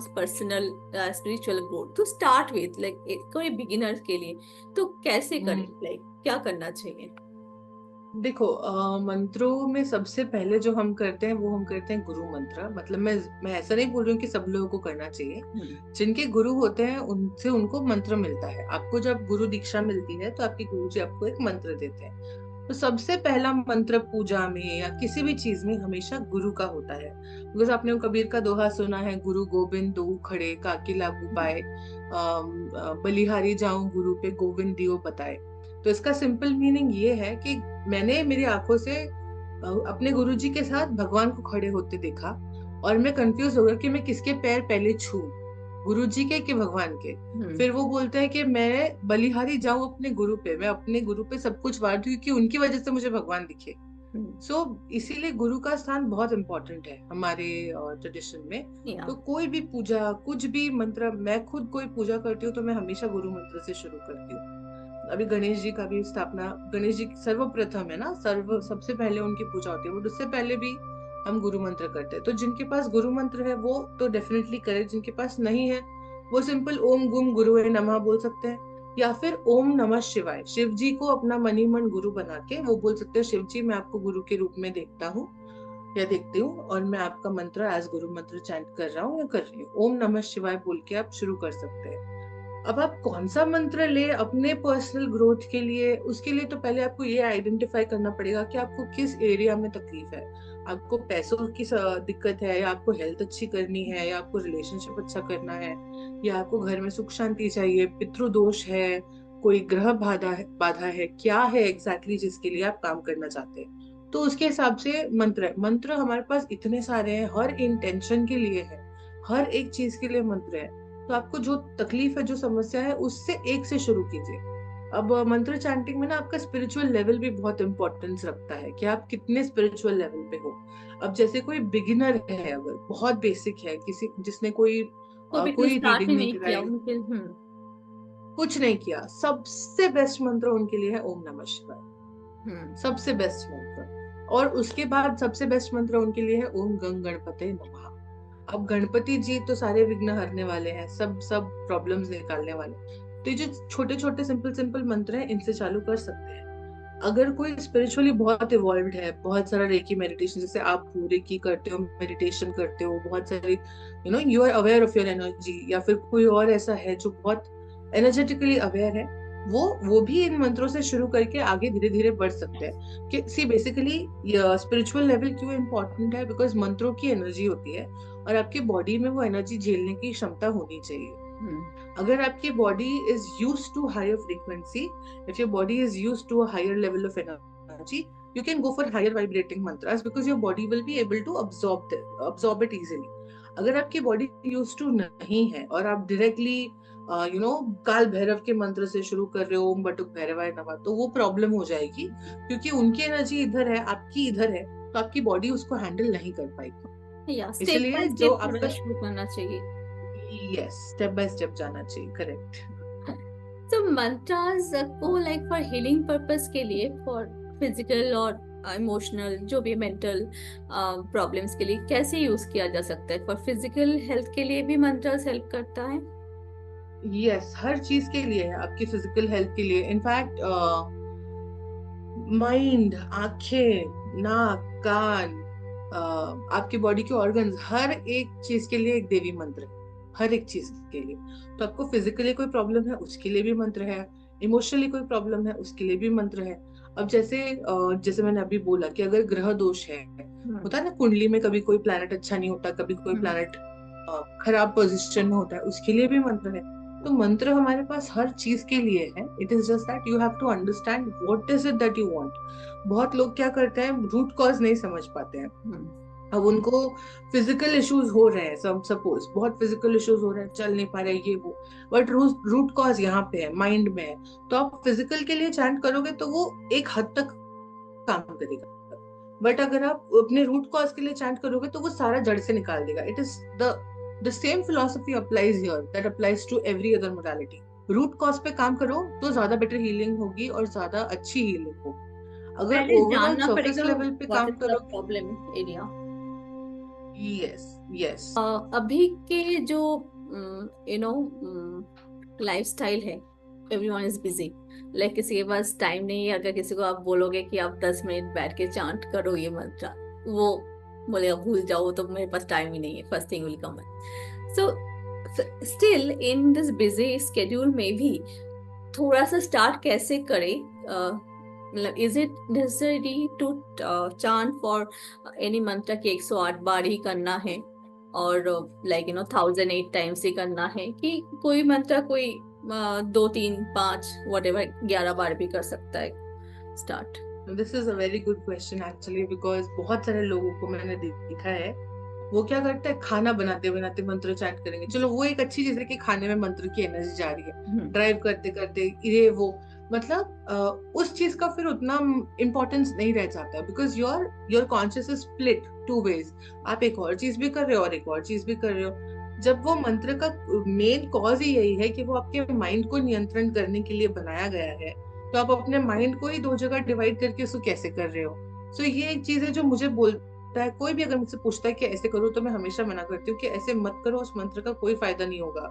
personal spiritual growth to start with, like कोई beginners के लिए तो कैसे करें, like क्या करना चाहिए? देखो, मंत्रों में सबसे पहले जो हम करते हैं वो हम करते हैं गुरु मंत्र। मतलब मैं ऐसा नहीं बोल रही हूँ कि सब लोगों को करना चाहिए। जिनके गुरु होते हैं उनसे उनको मंत्र मिलता है। आपको जब गुरु दीक्षा मिलती है तो आपके गुरु जी आपको एक मंत्र देते हैं। तो सबसे पहला मंत्र पूजा में या किसी भी चीज में हमेशा गुरु का होता है। बिकॉज आपने वो कबीर का दोहा सुना है, गुरु गोबिंद दो खड़े काकी लागू पाए, बलिहारी जाऊं गुरु पे गोविंद दियो बताए। तो इसका सिंपल मीनिंग ये है कि मैंने मेरी आंखों से अपने गुरुजी के साथ भगवान को खड़े होते देखा, और मैं कंफ्यूज हो गया कि मैं किसके पैर पहले छू, गुरुजी के कि भगवान के। फिर वो बोलते हैं कि मैं बलिहारी जाऊं अपने गुरु पे, मैं अपने गुरु पे सब कुछ वार दूं क्योंकि उनकी वजह से मुझे भगवान दिखे। इसीलिए गुरु का स्थान बहुत इम्पोर्टेंट है हमारे ट्रेडिशन में। Yeah. तो कोई भी पूजा, कुछ भी मंत्र, मैं खुद कोई पूजा करती हूँ तो मैं हमेशा गुरु मंत्र से शुरू करती हूँ। अभी गणेश जी का भी स्थापना, गणेश जी सर्वप्रथम है ना, सबसे पहले उनकी पूजा होती है, बट उससे पहले भी हम गुरु मंत्र करते हैं। तो जिनके पास गुरु मंत्र है वो तो डेफिनेटली करे, जिनके पास नहीं है वो सिंपल ओम गुम गुरुवे नमः बोल सकते हैं, या फिर ओम नमः शिवाय, शिव जी को अपना मनी मन गुरु बना के वो बोल सकते हैं, शिव जी मैं आपको गुरु के रूप में देखता हूँ या देखती हूँ, और मैं आपका मंत्र एज गुरु मंत्र चैंट कर रहा हूँ या कर रही हूँ। ओम नमः शिवाय बोल के आप शुरू कर सकते हैं। अब आप कौन सा मंत्र ले अपने पर्सनल ग्रोथ के लिए, उसके लिए तो पहले आपको ये आइडेंटिफाई करना पड़ेगा कि आपको किस एरिया में तकलीफ है। आपको पैसों की दिक्कत है, या आपको हेल्थ अच्छी करनी है, या आपको रिलेशनशिप अच्छा करना है, या आपको घर में सुख शांति चाहिए, पितृदोष है, कोई ग्रह बाधा है, क्या है एग्जैक्टली जिसके लिए आप काम करना चाहते हैं। तो उसके हिसाब से मंत्र हमारे पास इतने सारे हैं, हर इंटेंशन के लिए है, हर एक चीज के लिए मंत्र है। तो आपको जो तकलीफ है, जो समस्या है, उससे एक से शुरू कीजिए। अब मंत्र चैंटिंग में ना आपका स्पिरिचुअल लेवल भी बहुत इंपॉर्टेंस रखता है कि आप कितने स्पिरिचुअल लेवल पे हो। अब जैसे कोई बिगिनर है, अगर बहुत बेसिक है, किसी जिसने कोई भी कोई स्टार्ट रीडिंग ही नहीं नहीं किया कराई, उनके। कुछ नहीं किया, सबसे बेस्ट मंत्र उनके लिए है ओम नमः शिवाय। सबसे बेस्ट मंत्र। और उसके बाद सबसे बेस्ट मंत्र उनके लिए है ओम गंग गणपते नमः। अब गणपति जी तो सारे विघ्न हरने वाले हैं, सब सब प्रॉब्लम्स निकालने वाले। तो ये जो छोटे छोटे सिंपल सिंपल मंत्र हैं, इनसे चालू कर सकते हैं। अगर कोई स्पिरिचुअली बहुत इवॉल्व्ड है, बहुत सारा रेकी मेडिटेशन, जैसे आप रेकी करते हो, मेडिटेशन करते हो, बहुत सारी you are aware of your energy, या फिर कोई और ऐसा है जो बहुत एनर्जेटिकली अवेयर है, वो भी इन मंत्रों से शुरू करके आगे धीरे धीरे बढ़ सकते हैं। कि सी बेसिकली स्पिरिचुअल लेवल क्यों इम्पोर्टेंट है, बिकॉज मंत्रों की एनर्जी होती है और आपकी बॉडी में वो एनर्जी झेलने की क्षमता होनी चाहिए। अगर आपकी body is used to higher frequency, if your body is used to a higher level of energy, you can go for higher vibrating mantras because your body will be able to absorb it easily. अगर आपकी body use to नहीं है और आप directly काल भैरव के मंत्र से शुरू कर रहे हो, ओम बटुक भैरवाय नमः, तो वो प्रॉब्लम हो जाएगी, क्योंकि उनकी एनर्जी इधर है, आपकी इधर है, तो आपकी बॉडी उसको हैंडल नहीं कर पाएगी। या स्टेप इसलिए बाय जो स्टेप आपका शुरू करना चाहिए। यस, स्टेप बाय स्टेप जाना चाहिए, करेक्ट। तो मंत्रास को लाइक फॉर हीलिंग पर्पस के लिए, फॉर फिजिकल और इमोशनल जो भी मेंटल प्रॉब्लम्स के लिए कैसे यूज किया जा सकता है? फॉर फिजिकल हेल्थ के लिए भी मंत्रास हेल्प करता है? यस, हर चीज के लिए है, आपकी फिजिकल हेल्थ के लिए। इनफैक्ट माइंड, आंखें, नाक, कान, आपकी बॉडी के ऑर्गन्स, हर एक चीज के लिए एक देवी मंत्र है, हर एक चीज के लिए। तो आपको फिजिकली कोई प्रॉब्लम है उसके लिए भी मंत्र है, इमोशनली कोई प्रॉब्लम है उसके लिए भी मंत्र है। अब जैसे मैंने अभी बोला कि अगर ग्रह दोष है, होता है ना कुंडली में, कभी कोई प्लैनेट अच्छा नहीं होता, कभी कोई प्लैनेट खराब पोजीशन में होता है, उसके लिए भी मंत्र है। तो मंत्र हमारे पास हर चीज के लिए है। It is just that you have to understand what is it that you want. बहुत लोग क्या करते हैं, रूट कॉज नहीं समझ पाते हैं। अब उनको फिजिकल इश्यूज हो रहे हैं, सब सपोज बहुत फिजिकल इश्यूज हो रहे हैं, चल नहीं पा रहे ये वो, बट रूट कॉज यहाँ पे है, माइंड में है। तो आप फिजिकल के लिए चैंट करोगे तो वो एक हद तक काम करेगा, बट अगर आप अपने रूट कॉज के लिए चैंट करोगे तो वो सारा जड़ से निकाल देगा। It is the same philosophy applies here that applies to every other modality. Root cause पे काम करो तो ज्यादा बेटर हीलिंग होगी और ज्यादा अच्छी हीलिंग होगी। अगर पहले ओवरऑल जानना सरफेस पड़ेगा लेवल पे व्हाट काम इज द करोगे। Problem area. Yes, yes. अभी के जो यू नो लाइफस्टाइल है, एवरीवन इज बिजी, लाइक किसी के पास टाइम नहीं है। अगर किसी को आप बोलोगे कि आप 10 मिनट बैठ के चांट करो ये मंत्र, वो बोलेगा भूल जाओ, तो मेरे पास टाइम ही नहीं है, first thing will come. So still in this busy schedule में भी थोड़ा सा स्टार्ट कैसे करें? मतलब is it necessary to chant for any mantra के 108 बार ही करना है और लाइक 1008 टाइम्स ही करना है, कि कोई मंत्र कोई 2 3 5 वट एवर 11 बार भी कर सकता है start? This is a very good question actually, because बहुत सारे लोगों को मैंने देखा है, वो क्या करते हैं, खाना बनाते बनाते मंत्र चैंट करेंगे। चलो वो एक अच्छी चीज है कि खाने में मंत्र की एनर्जी जा रही है, ड्राइव करते करते ये वो, मतलब उस चीज का फिर उतना इम्पोर्टेंस नहीं रह जाता, because your conscious is split two ways. आप एक और चीज भी कर रहे हो और एक और चीज भी कर रहे हो। जब वो मंत्र का मेन कॉज ही यही है कि वो आपके माइंड को नियंत्रण करने के लिए बनाया गया है, तो आप अपने माइंड को ही दो जगह डिवाइड करके उसको कैसे कर रहे हो। सो ये एक चीज है जो मुझे बोलता है, कोई भी अगर मुझसे पूछता है कि ऐसे करो, तो मैं हमेशा मना करती हूँ कि ऐसे मत करो, उस मंत्र का कोई फायदा नहीं होगा।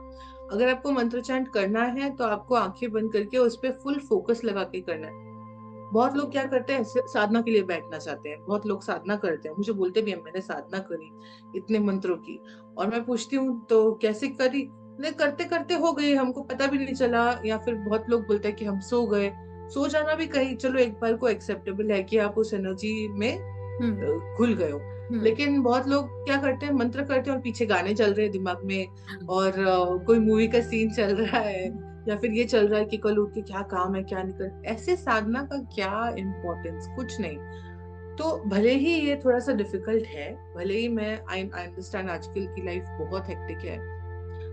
अगर आपको मंत्र चैंट करना है तो आपको आंखें बंद करके उस पर फुल फोकस लगा के करना है। बहुत लोग क्या करते हैं, साधना के लिए बैठना चाहते हैं, बहुत लोग साधना करते हैं, मुझे बोलते भी हैं मैंने साधना करी इतने मंत्रों की, और मैं पूछती हूँ तो कैसे करी, नहीं करते करते हो गई, हमको पता भी नहीं चला। या फिर बहुत लोग बोलते हैं कि हम सो गए। सो जाना भी कहीं चलो एक बार को एक्सेप्टेबल है कि आप उस एनर्जी में घुल गए हो, लेकिन बहुत लोग क्या करते हैं, मंत्र करते हैं और पीछे गाने चल रहे हैं दिमाग में, और कोई मूवी का सीन चल रहा है, या फिर ये चल रहा है कि कल उठ के क्या काम है क्या निकल। ऐसे साधना का क्या इम्पोर्टेंस, कुछ नहीं। तो भले ही ये थोड़ा सा डिफिकल्ट है, भले ही मैं आई अंडरस्टैंड आजकल की लाइफ बहुत हेक्टिक है,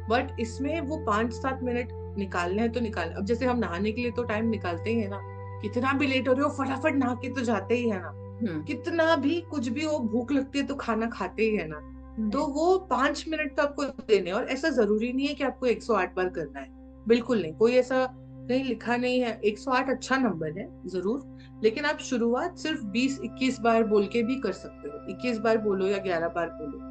बट इसमें वो 5-7 मिनट निकालने हैं तो निकाल। अब जैसे हम नहाने के लिए तो टाइम निकालते ही है ना, कितना भी लेट हो रहे हो फटाफट नहा के तो जाते ही है ना, कितना भी कुछ भी हो, भूख लगती है तो खाना खाते ही है ना। तो वो 5 मिनट तो आपको देने, और ऐसा जरूरी नहीं है कि आपको 108 बार करना है, बिल्कुल नहीं, कोई ऐसा कहीं लिखा नहीं है। 108 अच्छा नंबर है जरूर, लेकिन आप शुरुआत सिर्फ 20-21 बार बोल के भी कर सकते हो। 21 बार बोलो या 11 बार बोलो,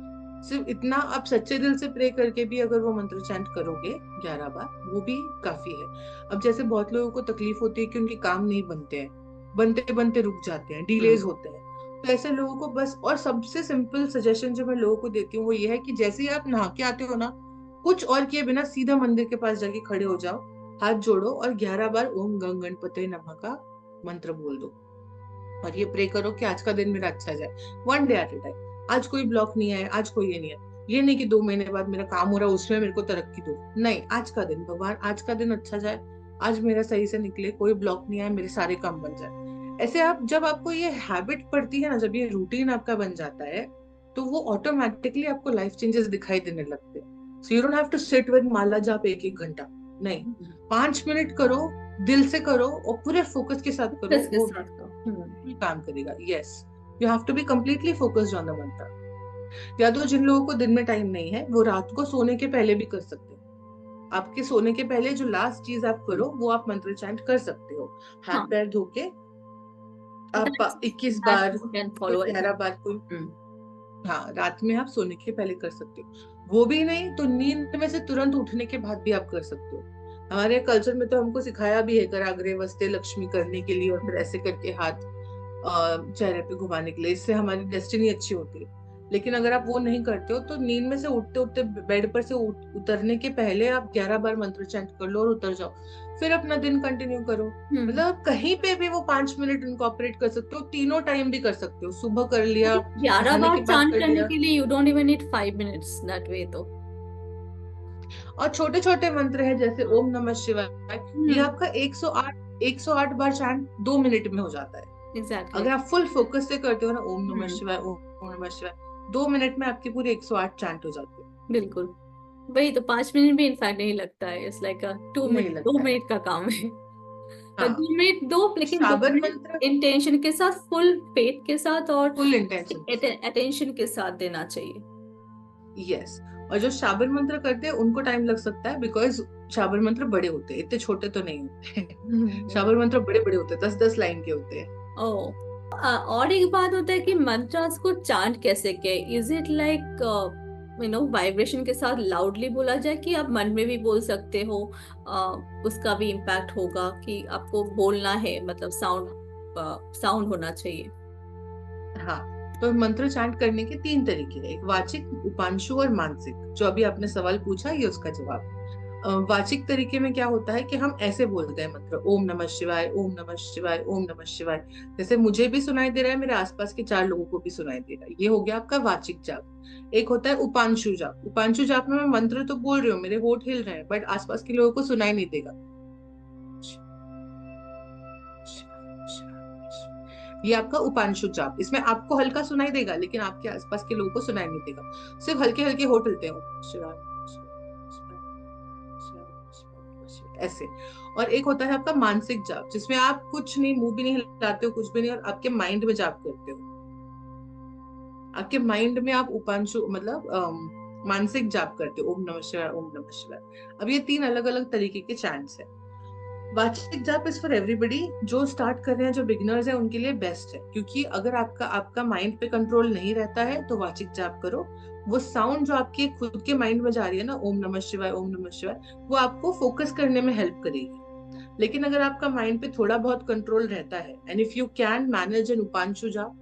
सिर्फ इतना आप सच्चे दिल से प्रे करके भी अगर वो मंत्र चैंट करोगे 11 बार, वो भी काफी है। अब जैसे बहुत लोगों को तकलीफ होती है कि उनके काम नहीं बनते हैं, बनते बनते रुक जाते हैं, डिलेज होते हैं, तो ऐसे लोगों को बस, और सबसे सिंपल सजेशन जो मैं लोगों को देती हूँ वो ये है कि जैसे ही आप नहा के आते हो ना, कुछ और किए बिना सीधा मंदिर के पास जाके खड़े हो जाओ, हाथ जोड़ो और 11 बार ओम गंग गणपते नमः का मंत्र बोल दो, और ये प्रे करो कि आज का दिन मेरा अच्छा जाए, one day at A time. आज कोई ब्लॉक नहीं है, आज कोई ये नहीं है, ये नहीं कि 2 महीने बाद मेरा काम हो रहा है उसमें मेरे को तरक्की दो, नहीं, आज का दिन भगवान, आज का दिन अच्छा जाए, आज मेरा सही से निकले, कोई ब्लॉक नहीं आए, मेरे सारे काम बन जाए। ऐसे आप, जब आपको ये हैबिट पड़ती है ना, जब ये रूटीन आपका बन जाता है, तो वो ऑटोमेटिकली आपको लाइफ चेंजेस दिखाई देने लगते हैं। So you don't have to sit with mala jaap 1-1 घंटा, नहीं, 5 मिनट करो, दिल से करो और पूरे फोकस के साथ करो, इसके वो साथ तो काम करेगा। Yes, you have to be completely focused on the mantra. या तो जिन लोगों को दिन में टाइम नहीं है, वो रात को सोने के पहले भी कर सकते हैं। आपके सोने के पहले जो लास्ट चीज आप करो, वो आप मंत्र चैंट कर सकते हो, हाथ पैर धो के आप 21 बार, कोई 11 बार, कोई, हाँ, रात में आप सोने के पहले कर सकते हो। वो भी नहीं तो नींद में से तुरंत उठने के बाद भी आप कर सकते हो। हमारे कल्चर में तो हमको सिखाया भी है कराग्रे वस्ते लक्ष्मी करने के लिए, और फिर ऐसे करके हाथ चेहरे पे घुमाने के लिए, इससे हमारी डेस्टिनी अच्छी होती है। लेकिन अगर आप वो नहीं करते हो तो नींद में से उठते उठते बेड पर से उतरने के पहले आप 11 बार मंत्र चैंट कर लो और उतर जाओ, फिर अपना दिन कंटिन्यू करो। मतलब आप कहीं पे भी वो 5 मिनट इनकॉर्पोरेट कर सकते हो, तीनों टाइम भी कर सकते हो, सुबह कर लिया, 11 नहाने बार के बाद चांट कर करने लिया। के लिए you don't even need 5 minutes that way तो। और छोटे छोटे मंत्र है जैसे ओम नमः शिवाय, ये आपका 108 बार चैंट 2 मिनट में हो जाता है। एग्जैक्टली। अगर आप फुल फोकस से करते हो ना, ओम नमः शिवाय, ओम नमः शिवाय, 2 मिनट में आपकी पूरी 108 चैंट हो जाती है। बिल्कुल, वही तो 5 मिनट भी इनफैक्ट नहीं लगता है, इट्स लाइक 2 मिनट, नहीं दो लगता है। मिनट का काम है। हाँ, 2 मिनट दो, लेकिन दो शाबर मिनट मंत्र इंटेंशन के साथ, फुल फेथ के साथ और फुल इंटेंशन के साथ। अटेंशन के साथ देना चाहिए। यस। और जो शाबर मंत्र करते हैं उनको टाइम लग सकता है, बिकॉज शाबर मंत्र बड़े होते हैं, इतने छोटे तो नहीं होते। हम्म। शाबर मंत्र बड़े बड़े होते हैं, 10-10 लाइन के होते हैं। ओ, और एक बात होता है कि मंत्रास को चांट कैसे के, इज इट लाइक वाइब्रेशन के साथ लाउडली बोला जाए, कि आप मन में भी बोल सकते हो, उसका भी इम्पैक्ट होगा कि आपको बोलना है, मतलब साउंड होना चाहिए। हाँ, तो मंत्र चांट करने के 3 तरीके हैं, एक वाचिक, उपांशु और मानसिक। जो अभी आपने सवाल पूछा, ये उसका जवाब है। वाचिक तरीके में क्या होता है कि हम ऐसे बोलते हैं मंत्र, ओम नमः शिवाय, ओम नमः शिवाय, ओम नमः शिवाय। जैसे मुझे भी सुनाई दे रहा है, मेरे आसपास के 4 लोगों को भी सुनाई दे रहा है, ये हो गया आपका वाचिक जाप। एक होता है उपांशु जाप। उपांशु जाप में मैं मंत्र तो बोल रही हूँ, मेरे होंठ हिल रहे हैं, बट आसपास के लोगों को सुनाई नहीं देगा। ये आपका उपांशु जाप, इसमें आपको हल्का सुनाई देगा, लेकिन आपके आसपास के लोगों को सुनाई नहीं देगा, सिर्फ हल्के हल्के होठ हिलते हैं, ओम शिवाय, ऐसे। और एक होता है आपका मानसिक जाप, जिसमें आप कुछ नहीं, मुंह भी नहीं हिलाते हो, कुछ भी नहीं, और आपके माइंड में जाप करते हो। आपके माइंड में आप उपांशु मतलब मानसिक जाप करते हो, ओम नमः शिवाय, ओम नमः शिवाय। अब ये 3 अलग अलग तरीके के चैंट्स है। वाचिक जाप इज फॉर एवरीबडी, जो स्टार्ट कर रहे हैं, जो बिगिनर्स हैं, उनके लिए बेस्ट है, क्योंकि अगर आपका आपका माइंड पे कंट्रोल नहीं रहता है तो वाचिक जाप करो। वो साउंड जो आपके खुद के माइंड में जा रही है ना, ओम नमः शिवाय, ओम नमः शिवाय, वो आपको फोकस करने में हेल्प करेगी। लेकिन अगर आपका माइंड पे थोड़ा बहुत कंट्रोल रहता है, and if you can manage an upanshu jaap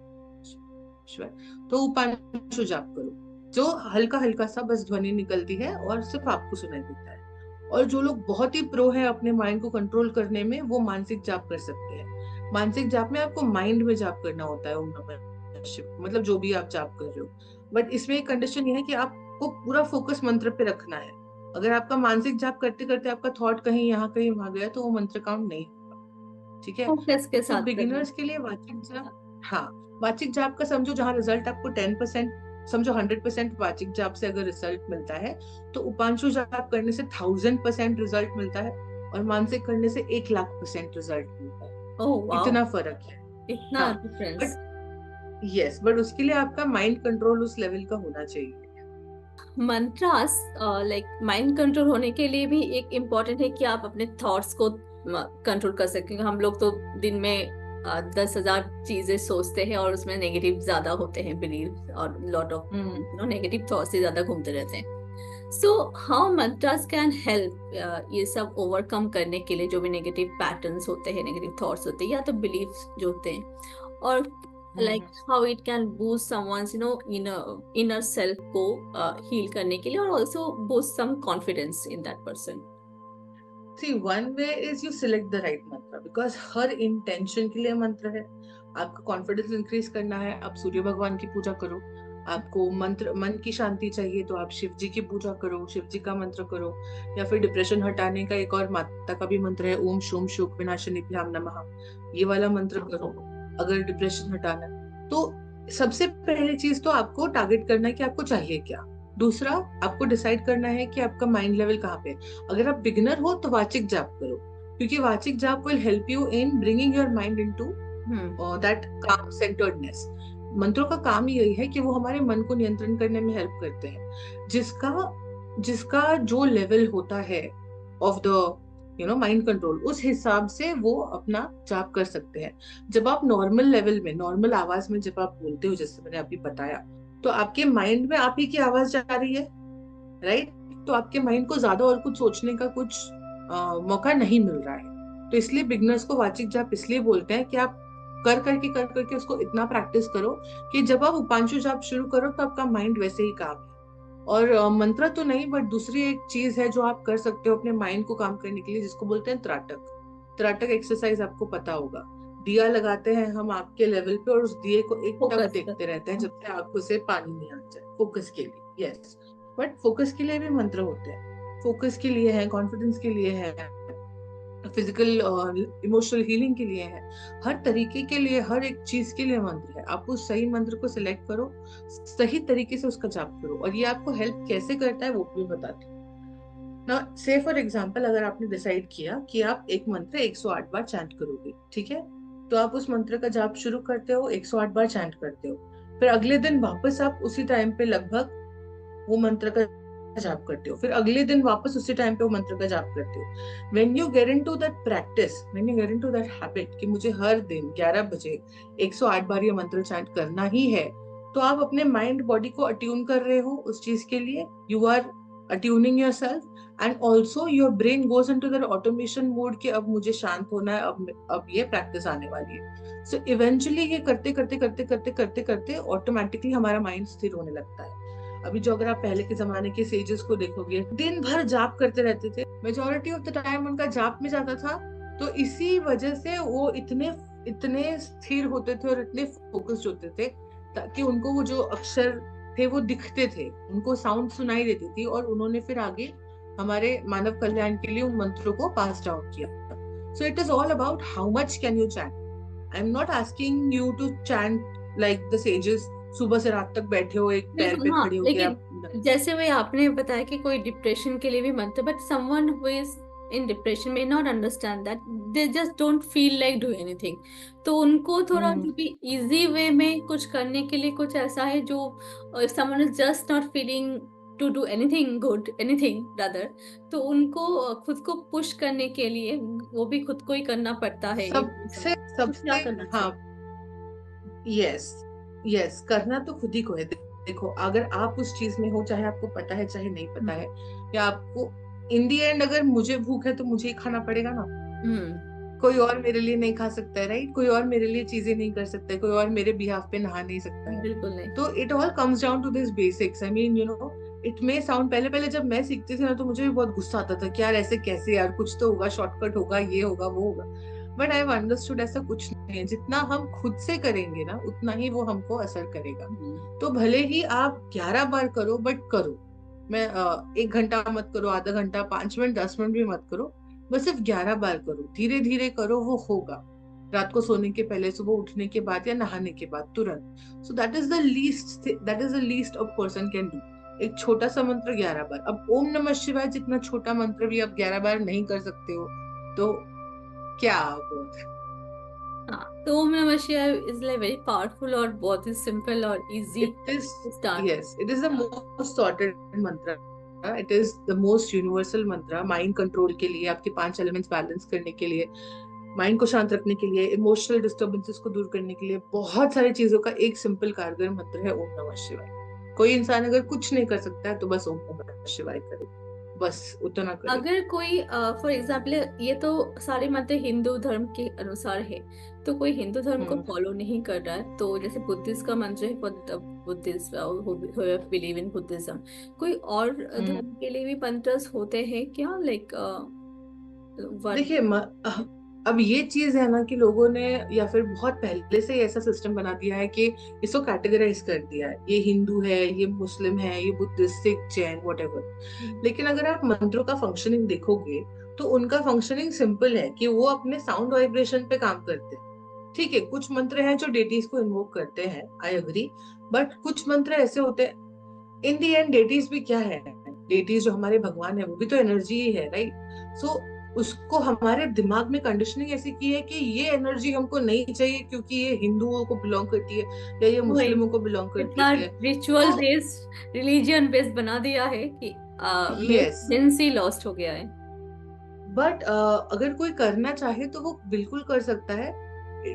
Shivaya, तो उपांशु जाप करो, जो हल्का हल्का सा बस ध्वनि निकलती है और सिर्फ आपको सुनाई देता है। और जो लोग बहुत ही प्रो है अपने माइंड को कंट्रोल करने में, वो मानसिक जाप कर सकते हैं। मानसिक जाप में आपको माइंड में जाप करना होता है, ओम नमः शिवाय, मतलब जो भी आप जाप कर रहे हो। बट इसमें एक कंडीशन ये है कि आपको पूरा फोकस मंत्र पे रखना है। अगर आपका मानसिक जाप करते करते आपका थॉट कहीं यहाँ कहीं वहां गया, तो वो मंत्र काउंट नहीं होगा। ठीक है। फोकस के तो साथ करना। बिगिनर्स के लिए वाचिक जाप, हाँ, वाचिक जाप का समझो, जहां रिजल्ट आपको 10%, समझो 100% वाचिक जाप से अगर रिजल्ट मिलता है, तो उपांशु जाप करने से 1000% रिजल्ट मिलता है, और मानसिक करने से 1,00,000% रिजल्ट मिलता है। ओह वाओ, इतना फर्क है। इतना हाँ, डिफरेंस। बट यस, बट उसके लिए आपका माइंड कंट्रोल उस लेवल का होना चाहिए। मंत्रास लाइक माइंड कंट्रोल होने के लिए भी एक इम्पॉर्टेंट है कि आप अपने थॉट्स को कंट्रोल कर सकें। हम लोग तो दिन में 10,000 चीजें सोचते हैं, और उसमें नेगेटिव ज्यादा होते हैं बिलीव, और lot of hmm. Negative thoughts से ज्यादा घूमते रहते हैं। So how mantras can help ये सब ओवरकम करने के लिए, जो भी नेगेटिव पैटर्न्स होते हैं, नेगेटिव थॉट्स होते हैं, या तो बिलीफ जो होते हैं, और हम्म। like how it can boost someone's inner self को heal करने के लिए, और also boost some confidence in that person. See, one way is you select the right mantra, because her intention के लिए मंत्र है। आपका कॉन्फिडेंस इंक्रीज करना है, आप सूर्य भगवान की पूजा करो। आपको मंत्र, मन की शांति चाहिए, तो आप शिव जी की पूजा करो, शिव जी का मंत्र करो। या फिर डिप्रेशन हटाने का एक और माता का भी मंत्र है, ओम शोम शोक विनाशनिभ्याम नमः, ये वाला मंत्र करो अगर डिप्रेशन हटाना है। तो सबसे पहली चीज तो आपको टारगेट करना है कि आपको चाहिए क्या। दूसरा, आपको डिसाइड करना है कि आपका माइंड लेवल कहाँ पे है। अगर आप बिगिनर हो तो वाचिक जाप करो, क्योंकि वाचिक जाप will help you in bringing your mind into that काम सेंटर्डनेस। मंत्रों का काम यही है कि वो हमारे मन को नियंत्रण करने में हेल्प करते हैं। जिसका जिसका जो लेवल होता है ऑफ द माइंड कंट्रोल, उस हिसाब से वो अपना जाप कर सकते हैं। जब आप नॉर्मल लेवल में, नॉर्मल आवाज में जब आप बोलते हो, जैसे मैंने अभी बताया, तो आपके माइंड में आप ही की आवाज जा रही है, राइट। तो आपके माइंड को ज्यादा और कुछ सोचने का कुछ मौका नहीं मिल रहा है। तो इसलिए बिगनर्स को वाचिक जाप इसलिए बोलते हैं कि आप कर करके उसको इतना प्रैक्टिस करो कि जब आप उपांशु जाप शुरू करो, तो आपका माइंड वैसे ही काम है। और मंत्र तो नहीं, बट दूसरी एक चीज है जो आप कर सकते हो अपने माइंड को काम करने के लिए, जिसको बोलते हैं त्राटक। त्राटक एक्सरसाइज आपको पता होगा। दिया लगाते हैं हम आग के लेवल पे, और उस दिए को एक टक Focus देखते रहते हैं जब तक आंखों से पानी नहीं आ जाए, फोकस के लिए। यस, बट फोकस के लिए भी मंत्र होते हैं, फोकस के लिए है, कॉन्फिडेंस के लिए है, फिजिकल इमोशनल हीलिंग के लिए है, हर तरीके के लिए, हर एक चीज के लिए मंत्र है। आप उस सही मंत्र को सिलेक्ट करो, सही तरीके से उसका जाप करो, और ये आपको हेल्प कैसे करता है वो भी बताती हूँ ना। से फॉर एग्जाम्पल, अगर आपने डिसाइड किया कि आप एक मंत्र 108 बार चैंट करोगे, ठीक है, तो आप उस मंत्र का जाप शुरू करते हो, 108 बार चैंट करते हो, फिर अगले दिन वापस आप उसी टाइम पे लगभग वो मंत्र का जाप करते हो, फिर अगले दिन वापस उसी टाइम पे वो मंत्र का जाप करते हो। When you get into that practice, when you get into that habit कि मुझे हर दिन 11 बजे 108 बार ये मंत्र चैंट करना ही है, तो आप अपने माइंड बॉडी को अट्यून कर रहे हो उस चीज के लिए। You are attuning yourself, and also your brain goes into that automation mode कि अब मुझे शांत होना है, अब ये प्रैक्टिस आने वाली है। सो इवेंचुअली ये करते करते करते करते करते करते ऑटोमेटिकली हमारा माइंड स्थिर होने लगता है। अभी जो अगर आप पहले के जमाने के सेजेस को देखोगे, दिन भर जाप करते रहते थे, मेजोरिटी ऑफ द टाइम उनका जाप में जाता था। तो इसी वजह से वो इतने इतने स्थिर होते थे और इतने फोकस्ड होते थे, ताकि उनको वो जो अक्षर थे वो दिखते थे, उनको साउंड सुनाई देती थी, और उन्होंने फिर आगे हमारे मानव कल्याण के लिए उन मंत्रों को पास डाउन किया। So it is all about how much can you chant. I am not asking you to chant like the sages, सुबह से रात तक बैठे हो एक पैर बिल्कुल पे हाँ, खड़े होके लेकिन आप। जैसे वे आपने बताया कि कोई डिप्रेशन के लिए भी मंत्र, but someone who is in depression may not understand that, they just don't feel like do anything. तो उनको थोड़ा हम्म, जो भी इजी वे में कुछ करने के लिए कुछ ऐसा है जो someone is just not feeling to do anything good, anything rather, तो उनको खुद को पुश करने के लिए वो भी खुद को ही करना पड़ता है ये सबसे तो क्या सबसे करना हाँ, चाहिए? यस, यस, करना तो खुद ही को है। देखो, अगर आप उस चीज में हो, चाहे आपको पता है चाहे नहीं पता हम्म। है, या आपको इन दी एंड अगर मुझे भूख है तो मुझे ही खाना पड़ेगा ना। हम्म। कोई और मेरे लिए नहीं खा सकता है, राइट? कोई और मेरे लिए चीजें नहीं कर सकता है, कोई और मेरे बिहाफ पे नहा नहीं सकता है। बिल्कुल नहीं। तो it all comes down to this basics. I mean, you know, it may sound, पहले पहले जब मैं सीखती थी ना, तो मुझे भी बहुत गुस्सा आता था कि यार ऐसे कैसे, यार कुछ तो होगा, शॉर्टकट होगा, ये होगा वो होगा। बट आई हैव अंडरस्टूड ऐसा कुछ नहीं है। जितना हम खुद से करेंगे ना, उतना ही वो हमको असर करेगा। हम्म। तो भले ही आप 11 बार करो, बट करो। मैं 1 घंटा मत करो, आधा घंटा, 5 मिनट, 10 मिनट भी मत करो, बस सिर्फ 11 बार करो, धीरे धीरे करो, वो होगा। रात को सोने के पहले, सुबह उठने के बाद, या नहाने के बाद तुरंत। So that is the least a person can do. एक छोटा सा मंत्र 11 बार। अब ओम नमः शिवाय जितना छोटा मंत्र भी आप 11 बार नहीं कर सकते हो, तो क्या बोल। हाँ, तो ओम नमः शिवाय इज लाइक वेरी पावरफुल और बहुत ही सिंपल और easy it is, start. Yes, it is the most sorted mantra. It is the most universal mantra, mind control के लिए, आपके 5 एलिमेंट्स बैलेंस करने के लिए, माइंड को शांत रखने के लिए, इमोशनल डिस्टर्बेंसेस को दूर करने के लिए, बहुत सारी चीजों का एक सिंपल कारगर मंत्र है ओम नमः शिवाय। कोई इंसान अगर कुछ नहीं कर सकता है तो बस ओम नमः शिवाय करे, बस उतना करे। अगर कोई फॉर एग्जाम्पल, ये तो सारे मंत्र हिंदू धर्म के अनुसार है, तो कोई हिंदू धर्म को हम्म, फॉलो नहीं कर रहा है, तो जैसे बुद्धिस्ट का मंत्र है for the Buddhist believe in Buddhism, कोई और हम्म। धर्म के लिए भी मंत्र होते हैं क्या, लाइक वन? देखिए, अब ये चीज है ना कि लोगों ने, या फिर बहुत पहले से ही ऐसा सिस्टम बना दिया है कि इसको कैटेगराइज कर दिया है, ये हिंदू है, ये मुस्लिम है, ये बुद्धिस्ट, सिख, जैन, व्हाटएवर। लेकिन अगर आप मंत्रों का फंक्शनिंग देखोगे, तो उनका फंक्शनिंग सिंपल है कि वो अपने साउंड वाइब्रेशन पे काम करते हैं। ठीक है, कुछ मंत्र हैं जो डेटीज को इन्वोक करते हैं, आई एग्री, बट कुछ मंत्र ऐसे होते हैं। इन दी एंड डेटीज भी क्या है? डेटीज जो हमारे भगवान है, वो भी तो एनर्जी ही है, राइट? सो उसको हमारे दिमाग में कंडीशनिंग ऐसी की है कि ये एनर्जी हमको नहीं चाहिए, क्योंकि ये हिंदुओं को बिलोंग करती है, या ये वही, मुस्लिमों को बिलोंग करती इतना है। रिचुअल तो बेस्ड, रिलीजियन बेस्ड बना दिया है कि यस, सेंस ही लॉस्ट हो गया है। बट अगर कोई करना चाहे तो वो बिल्कुल कर सकता है,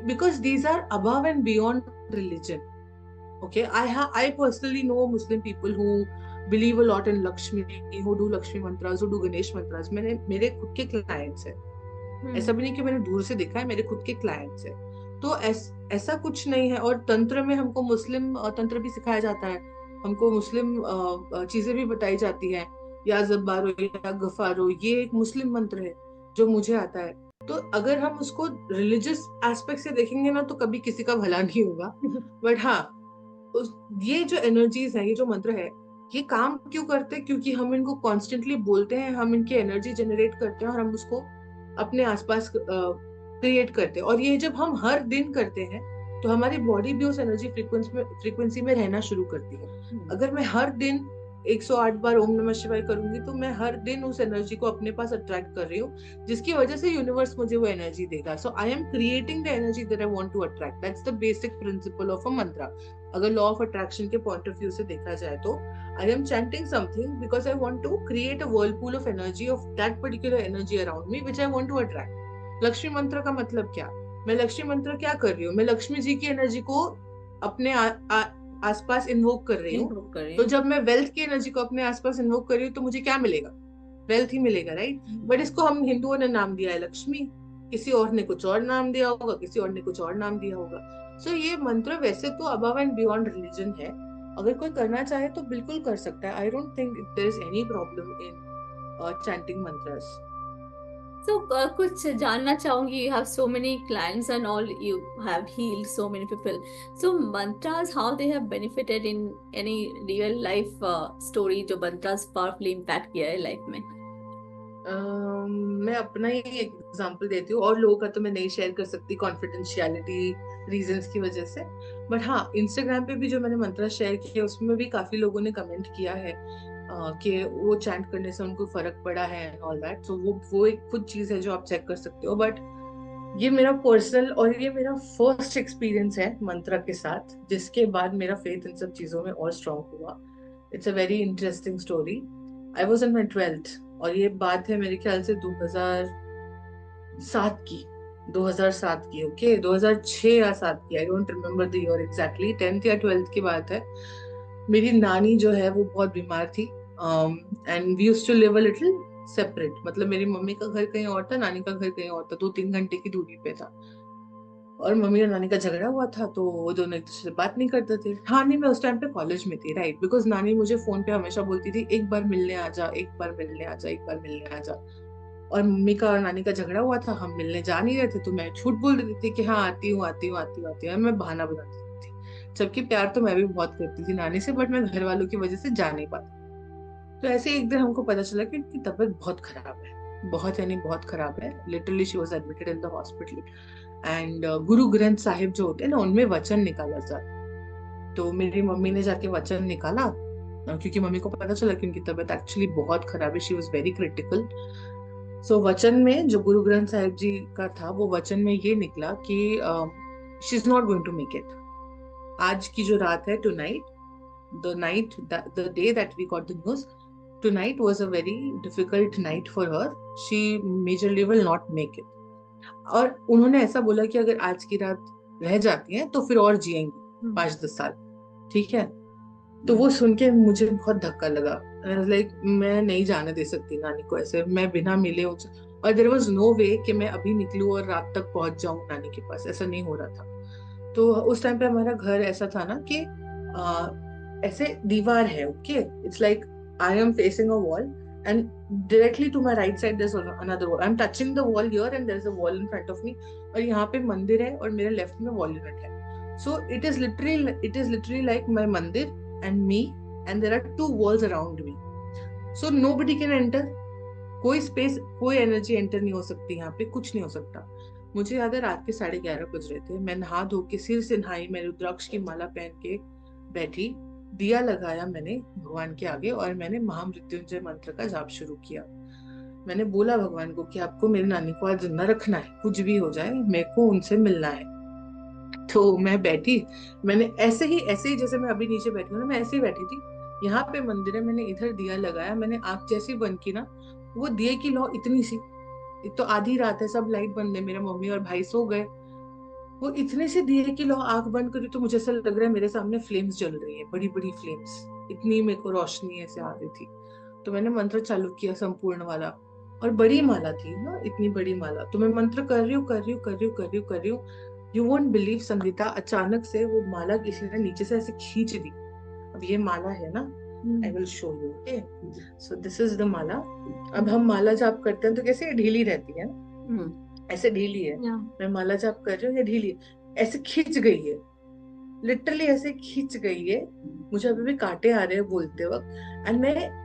because these are above and beyond religion. Okay, I personally know Muslim people who believe a lot in Lakshmi, who do Lakshmi mantras, who do Ganesh mantras. मेरे खुद के क्लाइंट्स हैं। ऐसा हम्म। भी नहीं कि मैंने दूर से देखा है, मेरे खुद के क्लाइंट्स हैं। तो ऐसा कुछ नहीं है। और तंत्र में हमको मुस्लिम तंत्र भी सिखाया जाता है, हमको मुस्लिम चीजें भी बताई जाती हैं। या जब्बारो, या गफारो, ये एक मुस्लिम मंत्र है जो मुझे आता है। तो अगर हम उसको रिलीजियस एस्पेक्ट से देखेंगे ना, तो कभी किसी का भला नहीं होगा। बट हाँ, ये जो एनर्जीज है, ये जो मंत्र है, ये काम क्यों करते हैं? क्योंकि हम इनको कॉन्स्टेंटली बोलते हैं, हम इनकी एनर्जी जनरेट करते हैं, और हम उसको अपने आसपास क्रिएट करते हैं। और ये जब हम हर दिन करते हैं तो हमारी बॉडी भी उस एनर्जी फ्रीक्वेंसी में रहना शुरू करती है। अगर मैं हर दिन 108 बार ओम नमः शिवाय करूंगी तो मैं हर दिन उस एनर्जी को अपने पास अट्रैक्ट कर रही हूँ, जिसकी वजह से यूनिवर्स मुझे वो एनर्जी देगा। So I am creating the energy that I want to attract. That's the basic principle of a mantra. अगर लॉ ऑफ अट्रैक्शन के पॉइंट ऑफ व्यू से देखा जाए तो I am chanting something because I want to create a whirlpool of energy of that particular energy around me which I want to attract। Lakshmi मंत्र का मतलब क्या? मैं लक्ष्मी मंत्र क्या कर रही हूँ? मैं लक्ष्मी जी की एनर्जी को अपने आसपास इन्वोक कर रही हूँ। तो जब मैं वेल्थ की एनर्जी को अपने आसपास इन्वोक कर रही हूँ तो मुझे क्या मिलेगा? वेल्थ ही मिलेगा, राइट? बट इसको हम हिंदुओं ने नाम दिया है लक्ष्मी, किसी और ने कुछ और नाम दिया होगा, किसी और ने कुछ और नाम दिया होगा। सो ये मंत्र वैसे तो अबव एंड बियॉन्ड रिलीजन है। अगर कोई करना चाहे तो बिल्कुल कर सकता है। I don't think there is any problem in chanting mantras. So, कुछ जानना चाहूंगी, you have so many clients and all, you have healed so many people. So, mantras, how they have benefited in any real life story जो mantras powerfully impact किया है life में? मैं अपना ही example देती हूँ, और लोगों का तो मैं नहीं शेयर कर सकती कॉन्फिडेंशियलिटी रीजंस की वजह से। बट हाँ, इंस्टाग्राम पे भी जो मैंने मंत्र शेयर किया उसमें भी काफी लोगों ने कमेंट किया है कि वो चैंट करने से उनको फर्क पड़ा है एंड ऑल दैट। सो वो एक खुद चीज है जो आप चेक कर सकते हो। बट ये मेरा पर्सनल और ये मेरा फर्स्ट एक्सपीरियंस है मंत्र के साथ, जिसके बाद मेरा फेथ इन सब चीजों में और स्ट्रांग हुआ। It's a very interesting story. I was in my 12th, और ये बात है मेरे ख्याल से 2007 की, 2007 की, ओके 2006 या 7 की, I don't remember the year exactly. 10th या 12th की बात है। मेरी नानी जो है वो बहुत बीमार थी, and we used to live a little separate. मतलब मेरी मम्मी का घर कहीं और था, नानी का घर कहीं और था, 2-3 घंटे की दूरी पे था। और मम्मी और नानी का झगड़ा हुआ था तो वो दोनों एक दूसरे से बात नहीं करते थे। हाँ नहीं, मैं उस टाइम पे कॉलेज में थी, राइट, बिकॉज नानी मुझे फोन पे हमेशा बोलती थी एक बार मिलने आ जा, एक बार मिलने आ जा, एक बार मिलने आ जा। और मम्मी का और नानी का झगड़ा हुआ था, हम मिलने जा नहीं रहे थे, तो मैं झूठ बोल देती थी कि हाँ आती हूँ आती हूँ आती हूँ आती हूँ, मैं बहाना बना देती थी। जबकि प्यार तो मैं भी बहुत करती थी नानी से, बट मैं घर वालों की वजह से जा नहीं पाती। तो ऐसे एक दिन हमको पता चला कि उनकी तबीयत बहुत खराब है, बहुत यानी बहुत खराब है। Literally she was admitted in the hospital. And Guru Granth Sahib जो होते हैं ना, उनमें वचन निकाला जाता। तो मेरी मम्मी ने जाके वचन निकाला, क्योंकि मम्मी को पता चला कि उनकी तबीयत एक्चुअली बहुत खराब है, शी वाज वेरी क्रिटिकल। सो वचन में जो गुरु ग्रंथ साहिब जी का था, वो वचन में ये निकला कि she is not going to make it. आज की जो रात है, tonight, the day that we got the news, tonight was a very difficult night for her. She majorly will not make it. और उन्होंने ऐसा बोला कि अगर आज की रात रह जाती हैं तो फिर और जिएंगी 5-10 साल, ठीक है। तो वो सुन के मुझे बहुत धक्का लगा। लाइक मैं नहीं जाने दे सकती नानी को ऐसे, मैं बिना मिले उनसे। और देयर वाज नो वे कि मैं अभी निकलूं और रात तक पहुंच जाऊं नानी के पास, ऐसा नहीं हो रहा था। तो उस टाइम पे हमारा घर ऐसा था ना कि ऐसे दीवार है, okay, it's like I am facing a wall and directly to my right side there's another wall. I'm touching the wall here and there's a wall in front of me, और यहाँ पे मंदिर है और मेरे लेफ्ट में wall unit है। So it is literally like my मंदिर and me, and there are two walls around me, so nobody can enter। कोई स्पेस, कोई एनर्जी एंटर नहीं हो सकती यहाँ पे, कुछ नहीं हो सकता। मुझे याद है रात के 11:30 बज रहे थे, मैं नहा धो के सिर से नहाई, मैं रुद्राक्ष की माला पहन के बैठी, दिया लगाया मैंने भगवान के आगे, और मैंने महामृत्युंजय मंत्र का जाप शुरू किया। मैंने बोला भगवान को कि आपको मेरी नानी को आज जिंदा रखना है, कुछ भी हो जाए मेरे को उनसे मिलना है। तो मैं बैठी, मैंने ऐसे ही जैसे मैं अभी नीचे बैठी हूँ ना, मैं ऐसे ही बैठी थी। यहाँ पे मंदिर है, मैंने इधर दिया लगाया, मैंने आंख जैसी बंद की ना, वो दिए की लौ इतनी सी, एक तो आधी रात है, सब लाइट बंद है, मेरा मम्मी और भाई सो गए, वो इतने से दिए की लौ आंख बंद करी तो मुझे ऐसा लग रहा है मेरे सामने फ्लेम्स जल रही है, बड़ी बड़ी फ्लेम्स, इतनी मेरे को रोशनी ऐसे आ रही थी। तो मैंने मंत्र चालू किया संपूर्ण वाला, और बड़ी माला थी ना, इतनी बड़ी माला, तो मैं मंत्र कर रही हूँ कर रही हूँ कर रही हूँ कर रही हूँ कर रही हूँ। यू वोंट बिलीव संगीता, अचानक से वो माला किसी ने नीचे से ऐसे खींच दी। अब ये माला है ना, I will show you, okay, so this is the mala. अब हम माला जाप करते हैं तो कैसे ढीली रहती है ना, ऐसे ढीली है। मैं माला जाप कर रही हूँ, ये ढीली है, ऐसे खींच गई है, लिटरली ऐसे खींच गई है। मुझे अभी भी कांटे आ रहे हैं बोलते वक्त। एंड मैं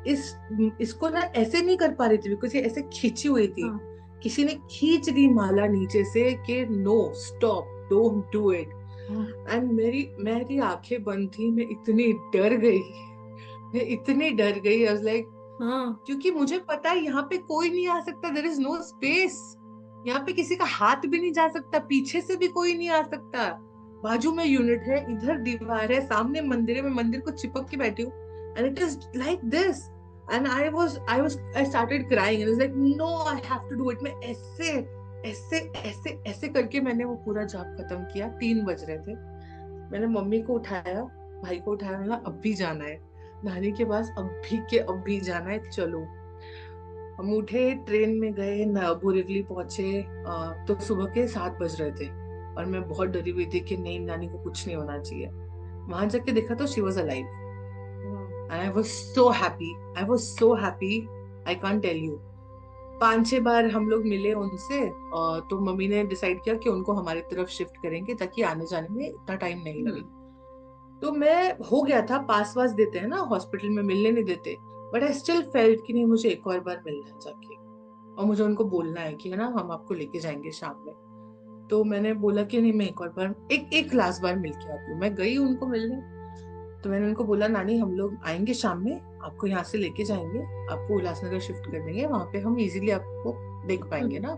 इसको ना ऐसे नहीं कर पा रही थी बिकॉज ये ऐसे खींची हुई थी किसी ने खींच दी माला नीचे से कि no stop, don't do it. And मेरी मेरी आंखें बंद थी, मैं इतनी डर गई, मैं इतनी डर गई। आई वाज लाइक, हाँ क्योंकि मुझे पता है यहाँ पे कोई नहीं आ सकता, देयर इज नो स्पेस। यहाँ पे किसी का हाथ भी नहीं जा सकता, पीछे से भी कोई नहीं आ सकता। बाजू में यूनिट है, इधर दीवार है, सामने मंदिर है, मैं मंदिर को चिपक के बैठी हूँ, and it is like this. And I started crying, and like no I have to do it. मैं ऐसे ऐसे ऐसे ऐसे करके मैंने वो पूरा जाप खत्म किया। 3 बज रहे थे। मैंने मम्मी को उठाया, भाई को उठाया, मैंने कहा, अब भी जाना है नानी के पास, अभी के अभी जाना है, चलो। हम उठे, ट्रेन में गए, बोरीवली पहुंचे। तो सुबह के 7 बज रहे थे, और मैं बहुत डरी हुई थी कि नहीं, नानी को कुछ नहीं होना चाहिए। वहां जाके देखा तो she was alive, and I was so happy, I was so happy, I can't tell you. 5-6 बार हम लोग मिले उनसे, तो मम्मी ने डिसाइड किया कि उनको हमारी तरफ शिफ्ट करेंगे ताकि आने जाने में इतना टाइम नहीं लगे। तो मैं हो गया था, पास वास देते हैं ना हॉस्पिटल में, मिलने नहीं देते, बट आई स्टिल फेल्ट कि नहीं, मुझे एक और बार मिलना है जाके, और मुझे उनको बोलना है कि है ना, हम आपको लेके जाएंगे शाम में। तो मैंने बोला कि नहीं, मैं एक और बार, एक लास्ट बार मिल के आती हूँ। मैं गई उनको मिलने, तो मैंने उनको बोला, नानी हम लोग आएंगे शाम में, आपको यहाँ से लेके जाएंगे, आपको उल्लासनगर शिफ्ट कर देंगे, वहां पे हम इजीली आपको देख पाएंगे ना।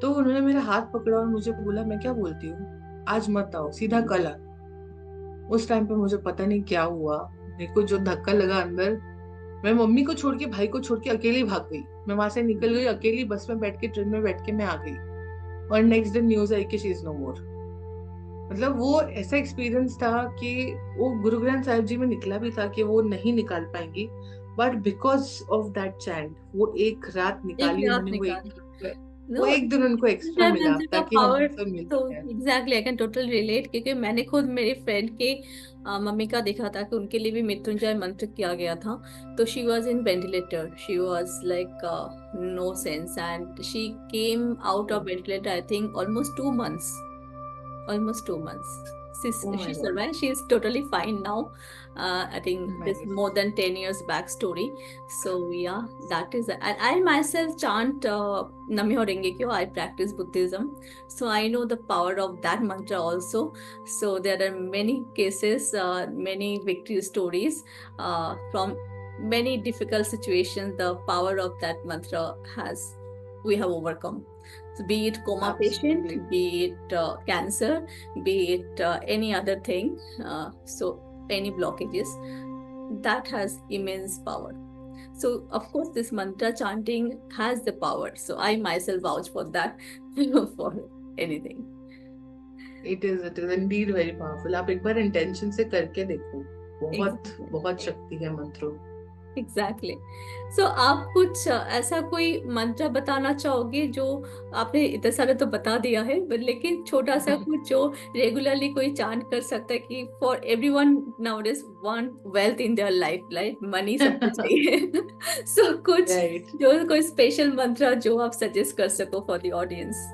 तो उन्होंने मेरा हाथ पकड़ा और मुझे बोला, मैं क्या बोलती हूँ, आज मत आओ, सीधा कल आ। उस टाइम पे मुझे पता नहीं क्या हुआ, मेरे को जो धक्का लगा अंदर, मैं मम्मी को छोड़ के, भाई को छोड़ के अकेली भाग गई। मैं वहां से निकल गई अकेली, बस में बैठ के, ट्रेन में बैठ के मैं आ गई, और नेक्स्ट दिन न्यूज आई कि शी इज नो मोर। मतलब वो ऐसा एक्सपीरियंस था कि वो गुरु ग्रंथ साहिब जी में निकला भी था कि वो नहीं निकाल पाएंगी, but because of that chant, वो एक रात एक निकाली रात उन्होंने। निकाली। वो नो, एक दिन उनको एक्स्ट्रा जय मिला मंत्र का ताकि हम पावर। सब मिल तो सकें। Exactly I can total relate, क्योंकि मैंने खुद मेरी फ्रेंड के मम्मी का देखा था कि उनके लिए भी मृत्युंजय मंत्र किया गया था। तो she was in ventilator, she was like no sense, and she came out of ventilator I think almost 2 months. Oh She my God. survived. She is totally fine now. I think this Nice. more than 10 years backstory. So yeah, that is. And I myself chant Namyo Renge Kyo. I practice Buddhism, so I know the power of that mantra also. So there are many cases, many victory stories from many difficult situations. The power of that mantra has we have overcome. So be it coma patient, Absolutely. be it cancer, be it any other thing, so any blockages, that has immense power. So of course this mantra chanting has the power, so I myself vouch for that for anything. It is indeed very powerful. आप एक बार intention से करके देखो, बहुत Exactly. बहुत शक्ति है मंत्रों। एग्जैक्टली। सो आप कुछ ऐसा कोई मंत्र बताना चाहोगे जो आपने इतने सारे तो बता दिया है, लेकिन छोटा सा कुछ जो रेगुलरली कोई चांट कर सकता है कि for everyone nowadays want wealth in their life, like money सबको चाहिए। सो कुछ राइट। जो कोई स्पेशल मंत्र जो आप सजेस्ट कर सको फॉर द ऑडियंस।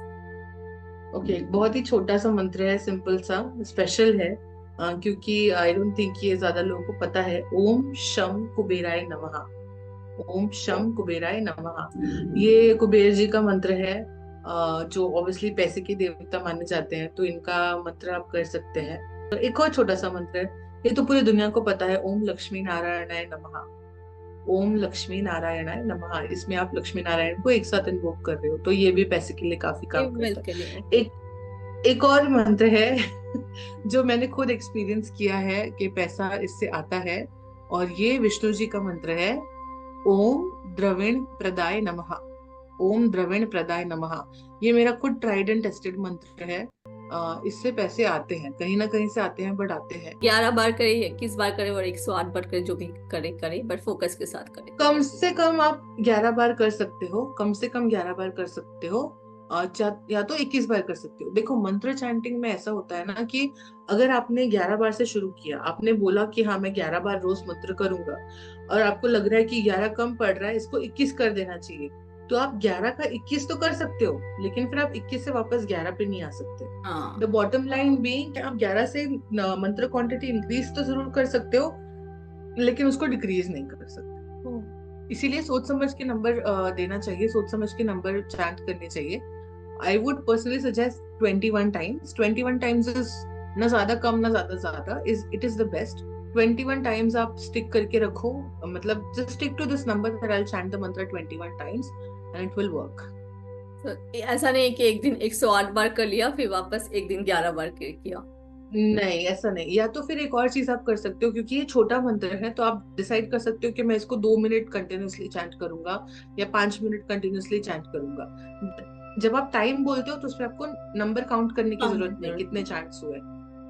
ओके, बहुत ही छोटा सा मंत्र है, सिंपल सा, स्पेशल है, क्योंकि आई डोंट थिंक ये ज्यादा लोगों को पता है। ओम शम कुबेराय नमः। ओम शम कुबेराय नमः, ये कुबेर जी का मंत्र है, जो ऑब्वियसली पैसे के देवता माने जाते हैं, तो इनका मंत्र आप कर सकते हैं। तो एक और छोटा सा मंत्र है, ये तो पूरी दुनिया को पता है, ओम लक्ष्मी नारायणाय नमः। ओम लक्ष्मी नारायणाय नमः, इसमें आप लक्ष्मी नारायण को एक साथ इन्वोक कर रहे हो, तो ये भी पैसे के लिए काफी काम करता वेल्थ के लिए है। एक और मंत्र है जो मैंने खुद एक्सपीरियंस किया है कि पैसा इससे आता है, और ये विष्णु जी का मंत्र है, ओम द्रविण प्रदाय नमः। ओम द्रविण प्रदाय नमः, ये मेरा खुद ट्राइड एंड टेस्टेड मंत्र है। इससे पैसे आते हैं, कहीं ना कहीं से आते हैं, बट आते हैं। 11 बार करे, 21 बार करे और 108 बार करे, जो भी करे करे, बट फोकस के साथ करे। कम से कम आप 11 बार कर सकते हो, कम से कम 11 बार कर सकते हो, या तो 21 बार कर सकते हो। देखो मंत्र चैंटिंग में ऐसा होता है ना कि अगर आपने 11 बार से शुरू किया, आपने बोला कि हाँ मैं 11 बार रोज मंत्र करूंगा, और आपको लग रहा है कि 11 कम पड़ रहा है, इसको 21 कर देना चाहिए, तो आप 11 का 21 तो कर सकते हो, लेकिन फिर आप 21 से वापस 11 पे नहीं आ सकते। द बॉटम लाइन बीइंग, आप 11 से मंत्र क्वांटिटी इंक्रीज तो जरूर कर सकते हो, लेकिन उसको डिक्रीज नहीं कर सकते। इसीलिए सोच समझ के नंबर देना चाहिए, सोच समझ के नंबर चैंट करने चाहिए। I would personally suggest 21 times. 21 times is ना ज्यादा कम ना ज्यादा ज्यादा, is it is the best. 21 times आप स्टिक करके रखो, मतलब just stick to this number that I will chant the mantra 21 times and it will work. तो ऐसा नहीं कि एक दिन 108 बार कर लिया फिर वापस एक दिन 11 बार किया। नहीं ऐसा नहीं, या तो फिर एक और चीज आप कर सकते हो, क्योंकि ये छोटा मंत्र है तो आप डिसाइड कर सकते हो कि मैं इसको 2 मिनट कंटिन्यूसली चैंट करूंगा या 5 मिनट कंटिन्यूसली चैंट करूंगा। जब आप टाइम बोलते हो तो उसमें आपको नंबर काउंट करने की हाँ, जरूरत नहीं, कितने चैंट्स हुए।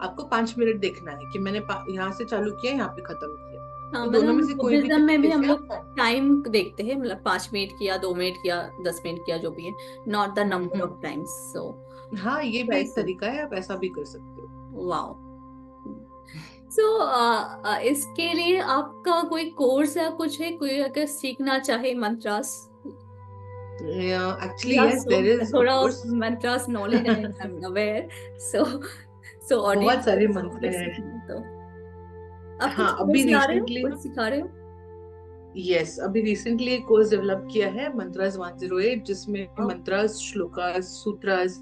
आपको 5 मिनट देखना है कि मैंने यहाँ से चालू किया, यहाँ पे खत्म किया। हाँ, तो दोनों में मतलब से कोई भी बुद्धिज्म में भी तरीके हम से लोग आप। टाइम देखते हैं, मतलब 5 मिनट किया, 2 मिनट किया, 10 मिनट किया, जो भी है, not the number of hmm. Times. So हाँ ये भी एक वैसे, तरीका है, आप ऐसा भी कर सकते हो। वाओ। सो इसके लिए आपका कोई कोर्स या कुछ है, कोई अगर सीखना चाहे mantras? Actually yeah yes so there is a थोड़ा कोर्स। मंत्रास नॉलेज है, आई एम अवेयर। सो सो बहुत ऑडियंस को सारे भी मंत्र अगर हैं। सीखना है तो आप हाँ कुछ अभी कोर्स ला रहे हो, रिसेंटली कुछ ना, सिखा रहे हो? यस अभी रिसेंटली एक कोर्स डेवलप किया है मंत्रास 108, जिसमें वाओ, मंत्रास, श्लोकास, सूत्रास,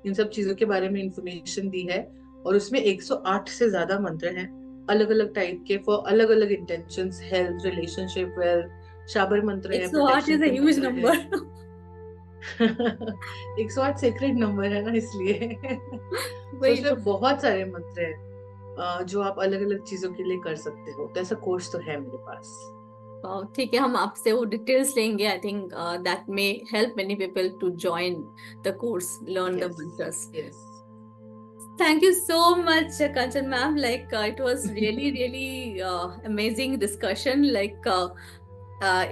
इन सब चीजों के बारे में इंफॉर्मेशन दी है। और उसमें 108 से ज्यादा मंत्र हैं, अलग अलग टाइप के, फॉर अलग अलग intentions, health, relationship, wealth. Chabahar मंत्र है, 108 प्रोटेक्शन इज के अ ह्यूज मंत्र है। नंबर। 108 सेक्रेट नंबर है ना, इसलिए। तो वही तो। उसमें बहुत सारे मंत्र हैं, जो आप अलग अलग चीजों के लिए कर सकते हो। तो ऐसा कोर्स तो है मेरे पास। वाओ, ठीक है, हम आपसे वो डिटेल्स लेंगे। I think that may help many people to join the course, learn the yes mantras. Yes. Thank you so much, Kanchan ma'am. Like it was really, really amazing discussion. Like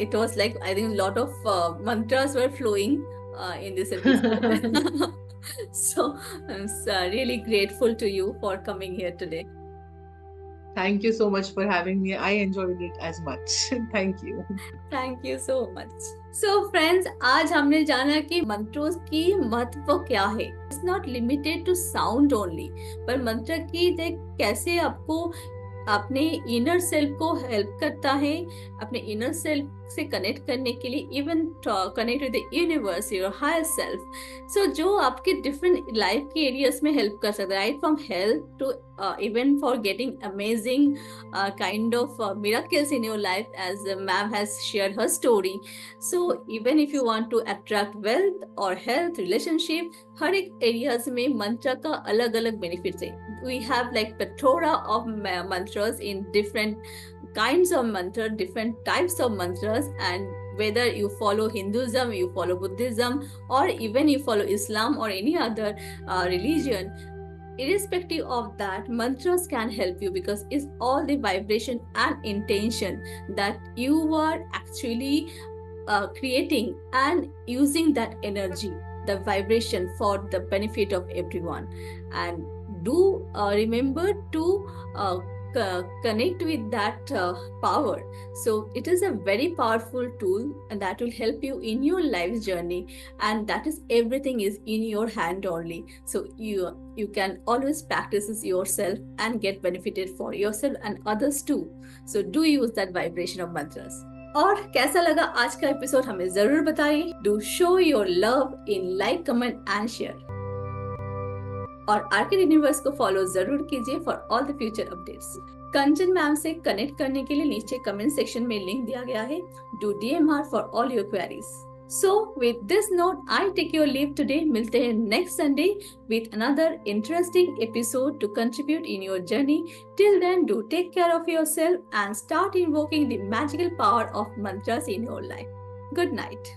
it was like I think a lot of mantras were flowing in this episode. So I'm really grateful to you for coming here today. Thank you so much for having me. I enjoyed it as much. Thank you. Thank you so much. So friends, आज हमने जाना कि मंत्रों की महत्व क्या है। It's not limited to sound only, पर मंत्र की कैसे आपको अपने इनर सेल्फ को हेल्प करता है, अपने इनर सेल्फ से कनेक्ट करने के लिए, even connect with the universe, your higher self. So जो आपके डिफरेंट लाइफ के एरियाज में हेल्प कर सकता है, right from health to even for getting amazing kind of miracles in your life, as ma'am has shared her story. So even if you want to attract wealth or health, relationship, हर एक areas में मंत्र का अलग अलग benefits है। We have like plethora of mantras in different kinds of mantra, different types of mantras, and whether you follow Hinduism, you follow Buddhism, or even you follow Islam or any other religion, irrespective of that, mantras can help you because it's all the vibration and intention that you are actually creating and using that energy, the vibration, for the benefit of everyone. And do remember to connect with that power. So it is a very powerful tool, and that will help you in your life's journey, and that is everything is in your hand only. So you can always practice this yourself and get benefited for yourself and others too. So do use that vibration of mantras. और कैसा लगा आज का episode हमें जरूर बताइए। Do show your love in like, comment and share. और orchid universe को फॉलो जरूर कीजिए for all the future updates. Kanchan ma'am से कनेक्ट करने के लिए नीचे कमेंट सेक्शन में लिंक दिया गया है। Do DM her for all your queries. So with this note, I take your leave today. मिलते हैं next Sunday with another interesting episode to contribute in your journey. Till then, do take care of yourself and start invoking the magical power of mantras in your life. Good night.